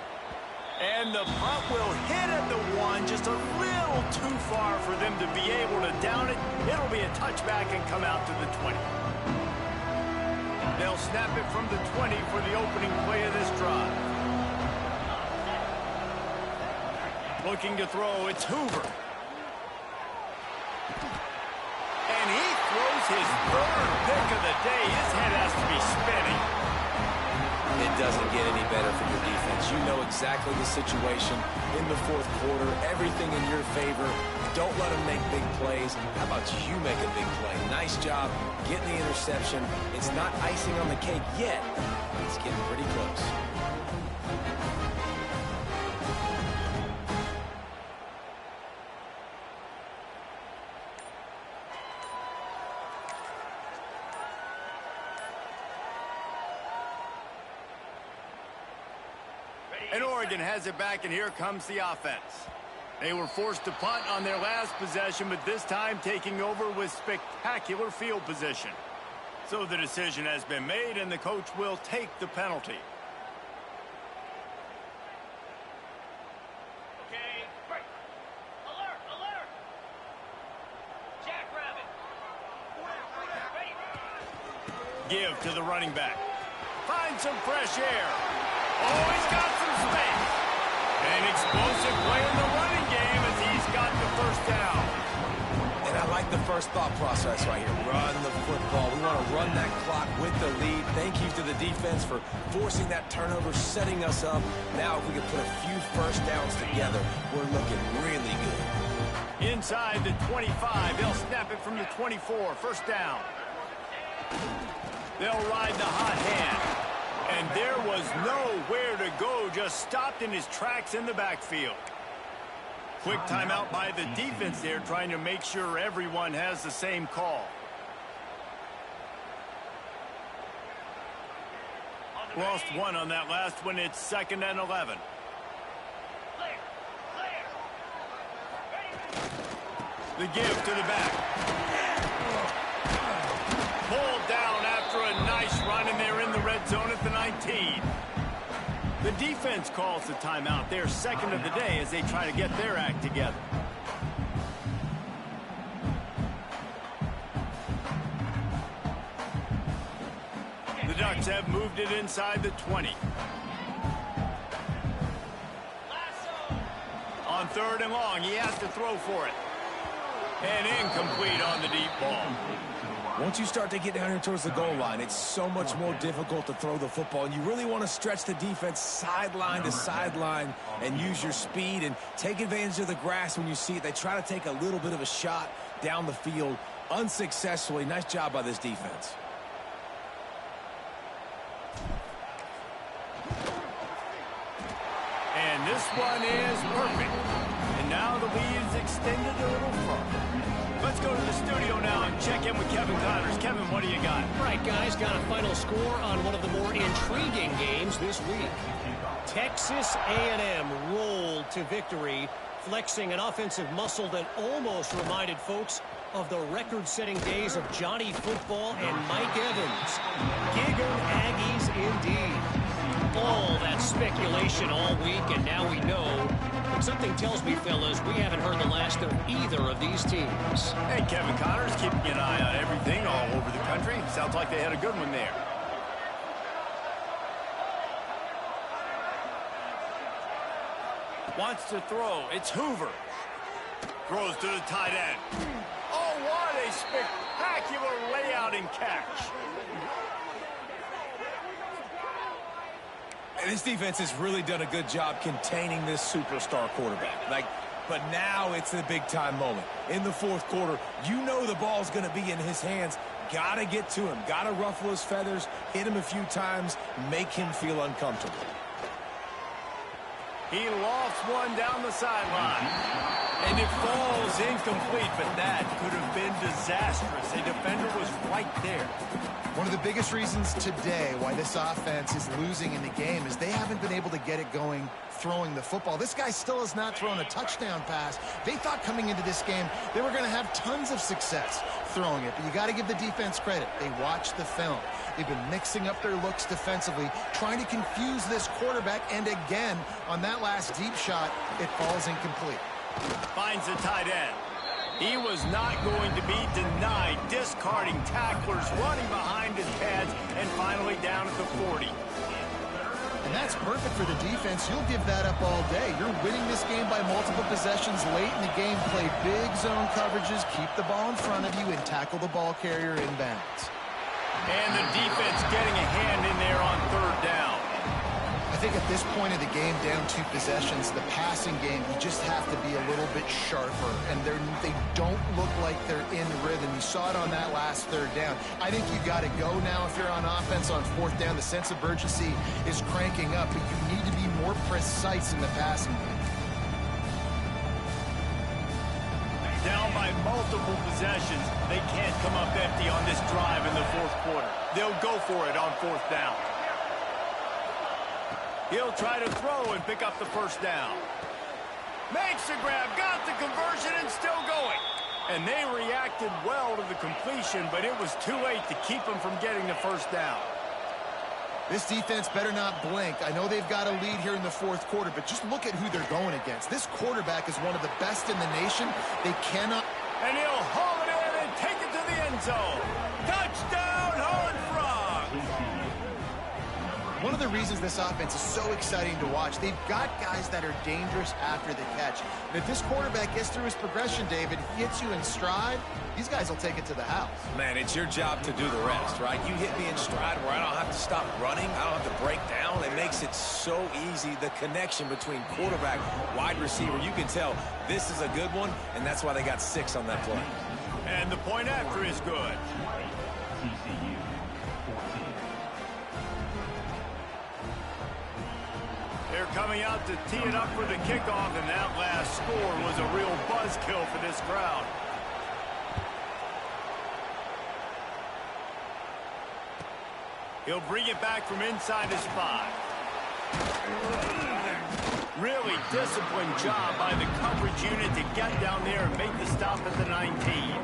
S1: And the punt will hit at the 1, just a little too far for them to be able to down it. It'll be a touchback and come out to the 20. They'll snap it from the 20 for the opening play of this drive. Looking to throw, it's Hoover. And he throws his third pick of the day. His head has to be spinning.
S3: It doesn't get any better for your defense. You know exactly the situation in the fourth quarter. Everything in your favor. Don't let them make big plays. How about you make a big play? Nice job getting the interception. It's not icing on the cake yet. It's getting pretty close.
S1: And Oregon has it back, and here comes the offense. They were forced to punt on their last possession, but this time taking over with spectacular field position. So the decision has been made, and the coach will take the penalty.
S5: Okay, break. Alert, alert. Jackrabbit. Ready.
S1: Give to the running back. Find some fresh air. Oh, he's got some space. An explosive play in the running game as he's got the first down.
S3: And I like the first thought process right here. Run the football. We want to run that clock with the lead. Thank you to the defense for forcing that turnover, setting us up. Now if we can put a few first downs together, we're looking really good.
S1: Inside the 25, they'll snap it from the 24. First down. They'll ride the hot hand. And there was nowhere to go, just stopped in his tracks in the backfield. Quick timeout by the defense there, trying to make sure everyone has the same call. Lost one on that last one. It's 2nd and 11.
S5: Clear, clear.
S1: The give to the back. Pulled down after a nice run, and they're in the red zone at the 19. The defense calls the timeout. Their second of the day as they try to get their act together. The Ducks have moved it inside the 20. On 3rd and long, he has to throw for it. And incomplete on the deep ball.
S3: Once you start to get down here towards the goal line, it's so much more difficult to throw the football. And you really want to stretch the defense sideline to sideline and use your speed and take advantage of the grass when you see it. They try to take a little bit of a shot down the field unsuccessfully. Nice job by this defense.
S1: And this one is perfect. And now the lead is extended a little further. Let's go to the studio now and check in with Kevin Connors. Kevin, what do you got?
S4: All right, guys, got a final score on one of the more intriguing games this week. Texas A&M rolled to victory, flexing an offensive muscle that almost reminded folks of the record-setting days of Johnny Football and Mike Evans. Giggle Aggies indeed. All that speculation all week, and now we know. But something tells me, fellas, we haven't heard the last of either of these teams.
S1: Hey, Kevin Connors, keeping an eye on everything all over the country. Sounds like they had a good one there. Wants to throw. It's Hoover. Throws to the tight end. Oh, what a spectacular layout and catch.
S3: This defense has really done a good job containing this superstar quarterback. But now it's the big-time moment. In the fourth quarter, you know the ball's going to be in his hands. Got to get to him. Got to ruffle his feathers, hit him a few times, make him feel uncomfortable.
S1: He lofts one down the sideline. And it falls incomplete, but that could have been disastrous. A defender was right there.
S2: One of the biggest reasons today why this offense is losing in the game is they haven't been able to get it going throwing the football. This guy still has not thrown a touchdown pass. They thought coming into this game they were going to have tons of success throwing it, but you got to give the defense credit. They watched the film. They've been mixing up their looks defensively, trying to confuse this quarterback, and again, on that last deep shot, it falls incomplete.
S1: Finds the tight end. He was not going to be denied, discarding tacklers, running behind his pads, and finally down at the 40.
S2: And that's perfect for the defense. You'll give that up all day. You're winning this game by multiple possessions late in the game. Play big zone coverages, keep the ball in front of you, and tackle the ball carrier inbounds.
S1: And the defense getting a hand in there on third down.
S2: I think at this point of the game, down 2 possessions, the passing game, you just have to be a little bit sharper. And they don't look like they're in rhythm. You saw it on that last third down. I think you got to go now if you're on offense on fourth down. The sense of urgency is cranking up, but you need to be more precise in the passing game.
S1: Down by multiple possessions, they can't come up empty on this drive in the fourth quarter. They'll go for it on fourth down. He'll try to throw and pick up the first down. Makes the grab, got the conversion, and still going. And they reacted well to the completion, but it was too late to keep them from getting the first down.
S2: This defense better not blink. I know they've got a lead here in the fourth quarter, but just look at who they're going against. This quarterback is one of the best in the nation. They cannot...
S1: And he'll haul it in and take it to the end zone. Touchdown, Horned Frogs!
S2: One of the reasons this offense is so exciting to watch, they've got guys that are dangerous after the catch. And if this quarterback gets through his progression, David, hits you in stride, these guys will take it to the house.
S3: Man, it's your job to do the rest, right? You hit me in stride where I don't have to stop running. I don't have to break down. It makes it so easy, the connection between quarterback, wide receiver. You can tell this is a good one, and that's why they got 6 on that play.
S1: And the point after is good. They're coming out to tee it up for the kickoff, and that last score was a real buzzkill for this crowd. He'll bring it back from inside his 5. Really disciplined job by the coverage unit to get down there and make the stop at the 19.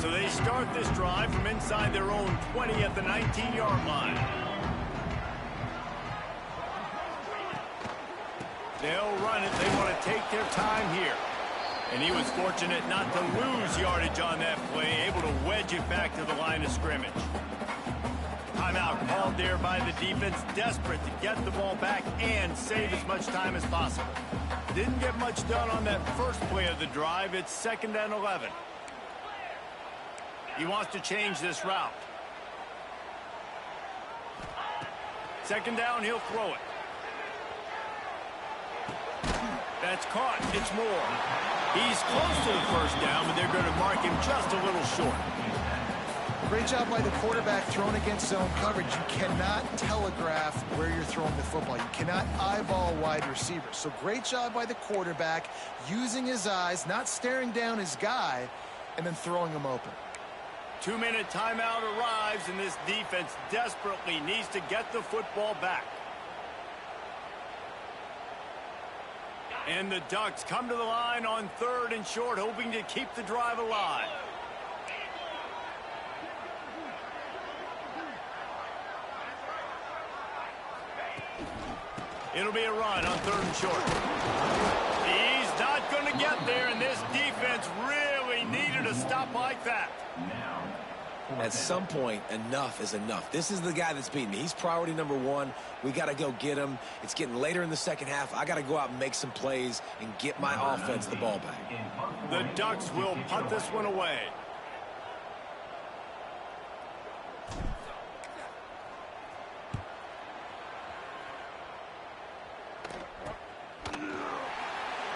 S1: So they start this drive from inside their own 20 at the 19-yard line. They'll run it. They want to take their time here. And he was fortunate not to lose yardage on that play, able to wedge it back to the line of scrimmage. Timeout called there by the defense, desperate to get the ball back and save as much time as possible. Didn't get much done on that first play of the drive. It's 2nd and 11. He wants to change this route. 2nd down, he'll throw it. That's caught. It's Moore. He's close to the first down, but they're going to mark him just a little short.
S2: Great job by the quarterback throwing against zone coverage. You cannot telegraph where you're throwing the football. You cannot eyeball wide receivers. So great job by the quarterback using his eyes, not staring down his guy, and then throwing him open.
S1: 2-minute timeout arrives, and this defense desperately needs to get the football back. And the Ducks come to the line on 3rd and short, hoping to keep the drive alive. It'll be a run on 3rd and short. He's not going to get there, and this defense really needed a stop like that.
S3: At some point, enough is enough. This is the guy that's beating me. He's priority number 1. We got to go get him. It's getting later in the second half. I got to go out and make some plays and get my offense the ball back.
S1: The Ducks will punt this one away.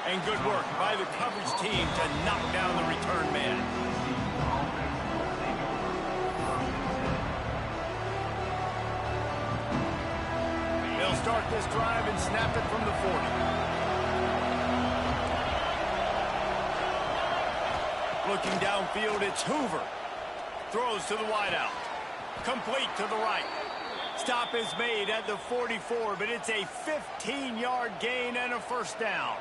S1: And good work by the coverage team to knock down the return man. start this drive and snap it from the 40. Looking downfield, it's Hoover. Throws to the wideout. Complete to the right. Stop is made at the 44, but it's a 15-yard gain and a first down.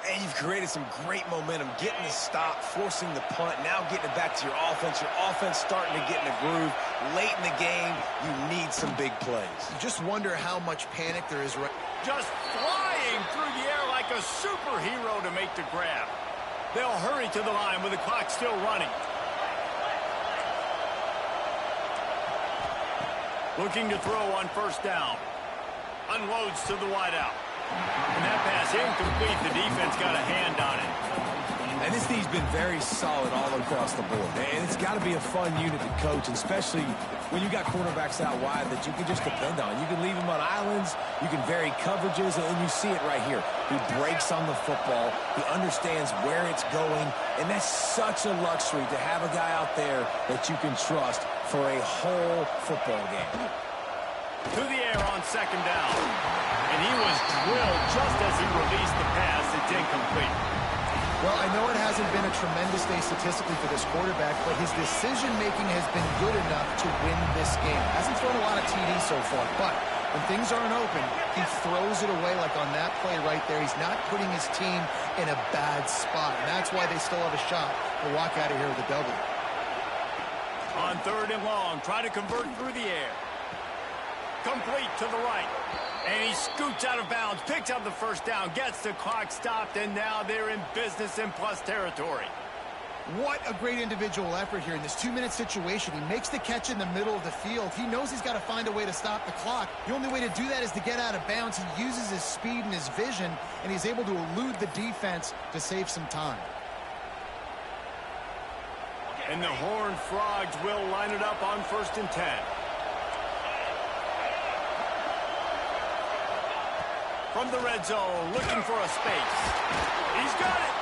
S3: And you've created some great momentum, getting the stop, forcing the punt, now getting it back to your offense. Your offense starting to get in a groove. Late in the game, you need some big plays.
S2: You just wonder how much panic there is right.
S1: Just flying through the air like a superhero to make the grab. They'll hurry to the line with the clock still running. Looking to throw on first down. Unloads to the wideout. And that pass incomplete. The defense got a hand on it.
S3: And this team's been very solid all across the board. And it's got to be a fun unit to coach, especially when you got quarterbacks out wide that you can just depend on. You can leave them on islands, you can vary coverages, and you see it right here. He breaks on the football, he understands where it's going, and that's such a luxury to have a guy out there that you can trust for a whole football game.
S1: To the air on second down. And he was drilled just as he released the pass. It's incomplete.
S2: Well, I know it hasn't been a tremendous day statistically for this quarterback, but his decision-making has been good enough to win this game. Hasn't thrown a lot of TDs so far, but when things aren't open, he throws it away like on that play right there. He's not putting his team in a bad spot, and that's why they still have a shot to walk out of here with a W.
S1: On third and long, try to convert through the air. Complete to the right. And he scoots out of bounds, picks up the first down, gets the clock stopped, and now they're in business in plus territory.
S2: What a great individual effort here in this 2-minute situation. He makes the catch in the middle of the field. He knows he's got to find a way to stop the clock. The only way to do that is to get out of bounds. He uses his speed and his vision, and he's able to elude the defense to save some time.
S1: And the Horned Frogs will line it up on 1st and 10. From the red zone, looking for a space. He's got it.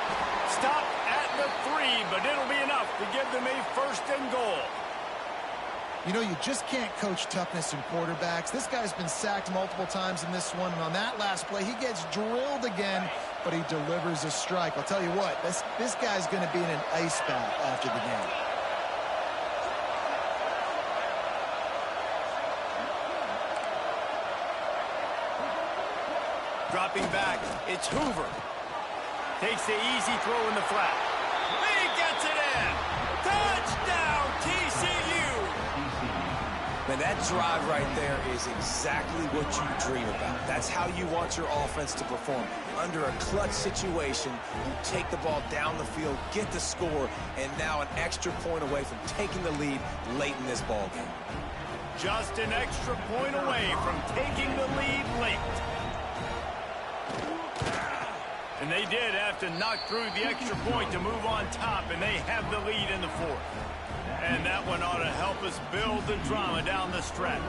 S1: Stop at the 3, but it'll be enough to give them a 1st and goal.
S2: You know, you just can't coach toughness in quarterbacks. This guy's been sacked multiple times in this one, and on that last play, he gets drilled again, but he delivers a strike. I'll tell you what, this guy's going to be in an ice bath after the game.
S1: Dropping back, it's Hoover. Takes the easy throw in the flat. He gets it in. Touchdown, TCU.
S3: Man, that drive right there is exactly what you dream about. That's how you want your offense to perform. Under a clutch situation, you take the ball down the field, get the score, and now an extra point away from taking the lead late in this ball game.
S1: Just an extra point away from taking the lead late. And they did have to knock through the extra point to move on top, and they have the lead in the 4th. And that one ought to help us build the drama down the stretch.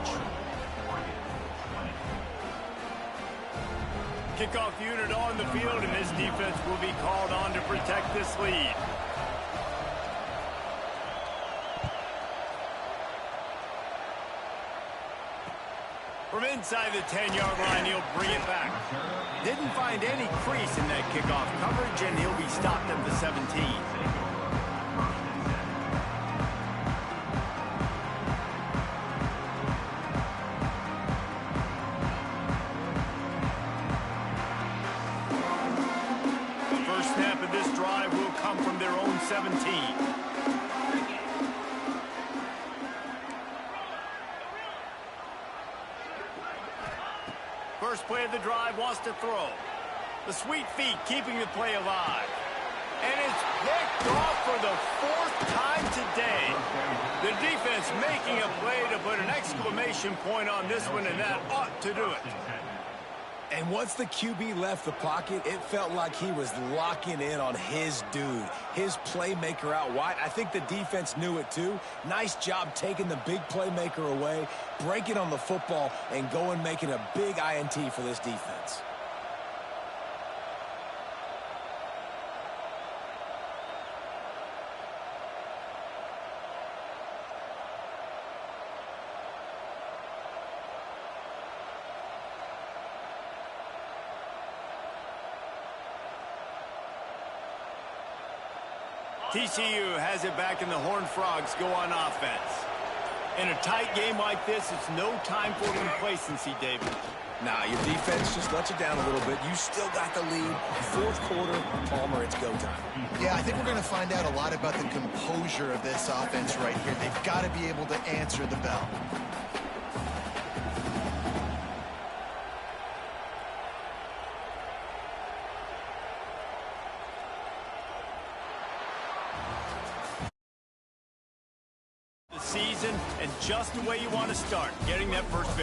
S1: Kickoff unit on the field, and this defense will be called on to protect this lead. From inside the 10-yard line, he'll bring it back. Didn't find any crease in that kickoff coverage, and he'll be stopped at the 17. The first snap of this drive will come from their own 17. First play of the drive, wants to throw. The sweet feet keeping the play alive. And it's picked off for the 4th time today. The defense making a play to put an exclamation point on this one, and that ought to do it.
S3: And once the QB left the pocket, it felt like he was locking in on his dude, his playmaker out wide. I think the defense knew it too. Nice job taking the big playmaker away, breaking on the football, and going making a big INT for this defense.
S1: TCU has it back, and the Horned Frogs go on offense. In a tight game like this, it's no time for complacency, David.
S3: Nah, your defense just let you down a little bit. You still got the lead. Fourth quarter, Palmer, it's go time.
S2: Yeah, I think we're going to find out a lot about the composure of this offense right here. They've got to be able to answer the bell.
S1: The season, and just the way you want to start, getting that first victory.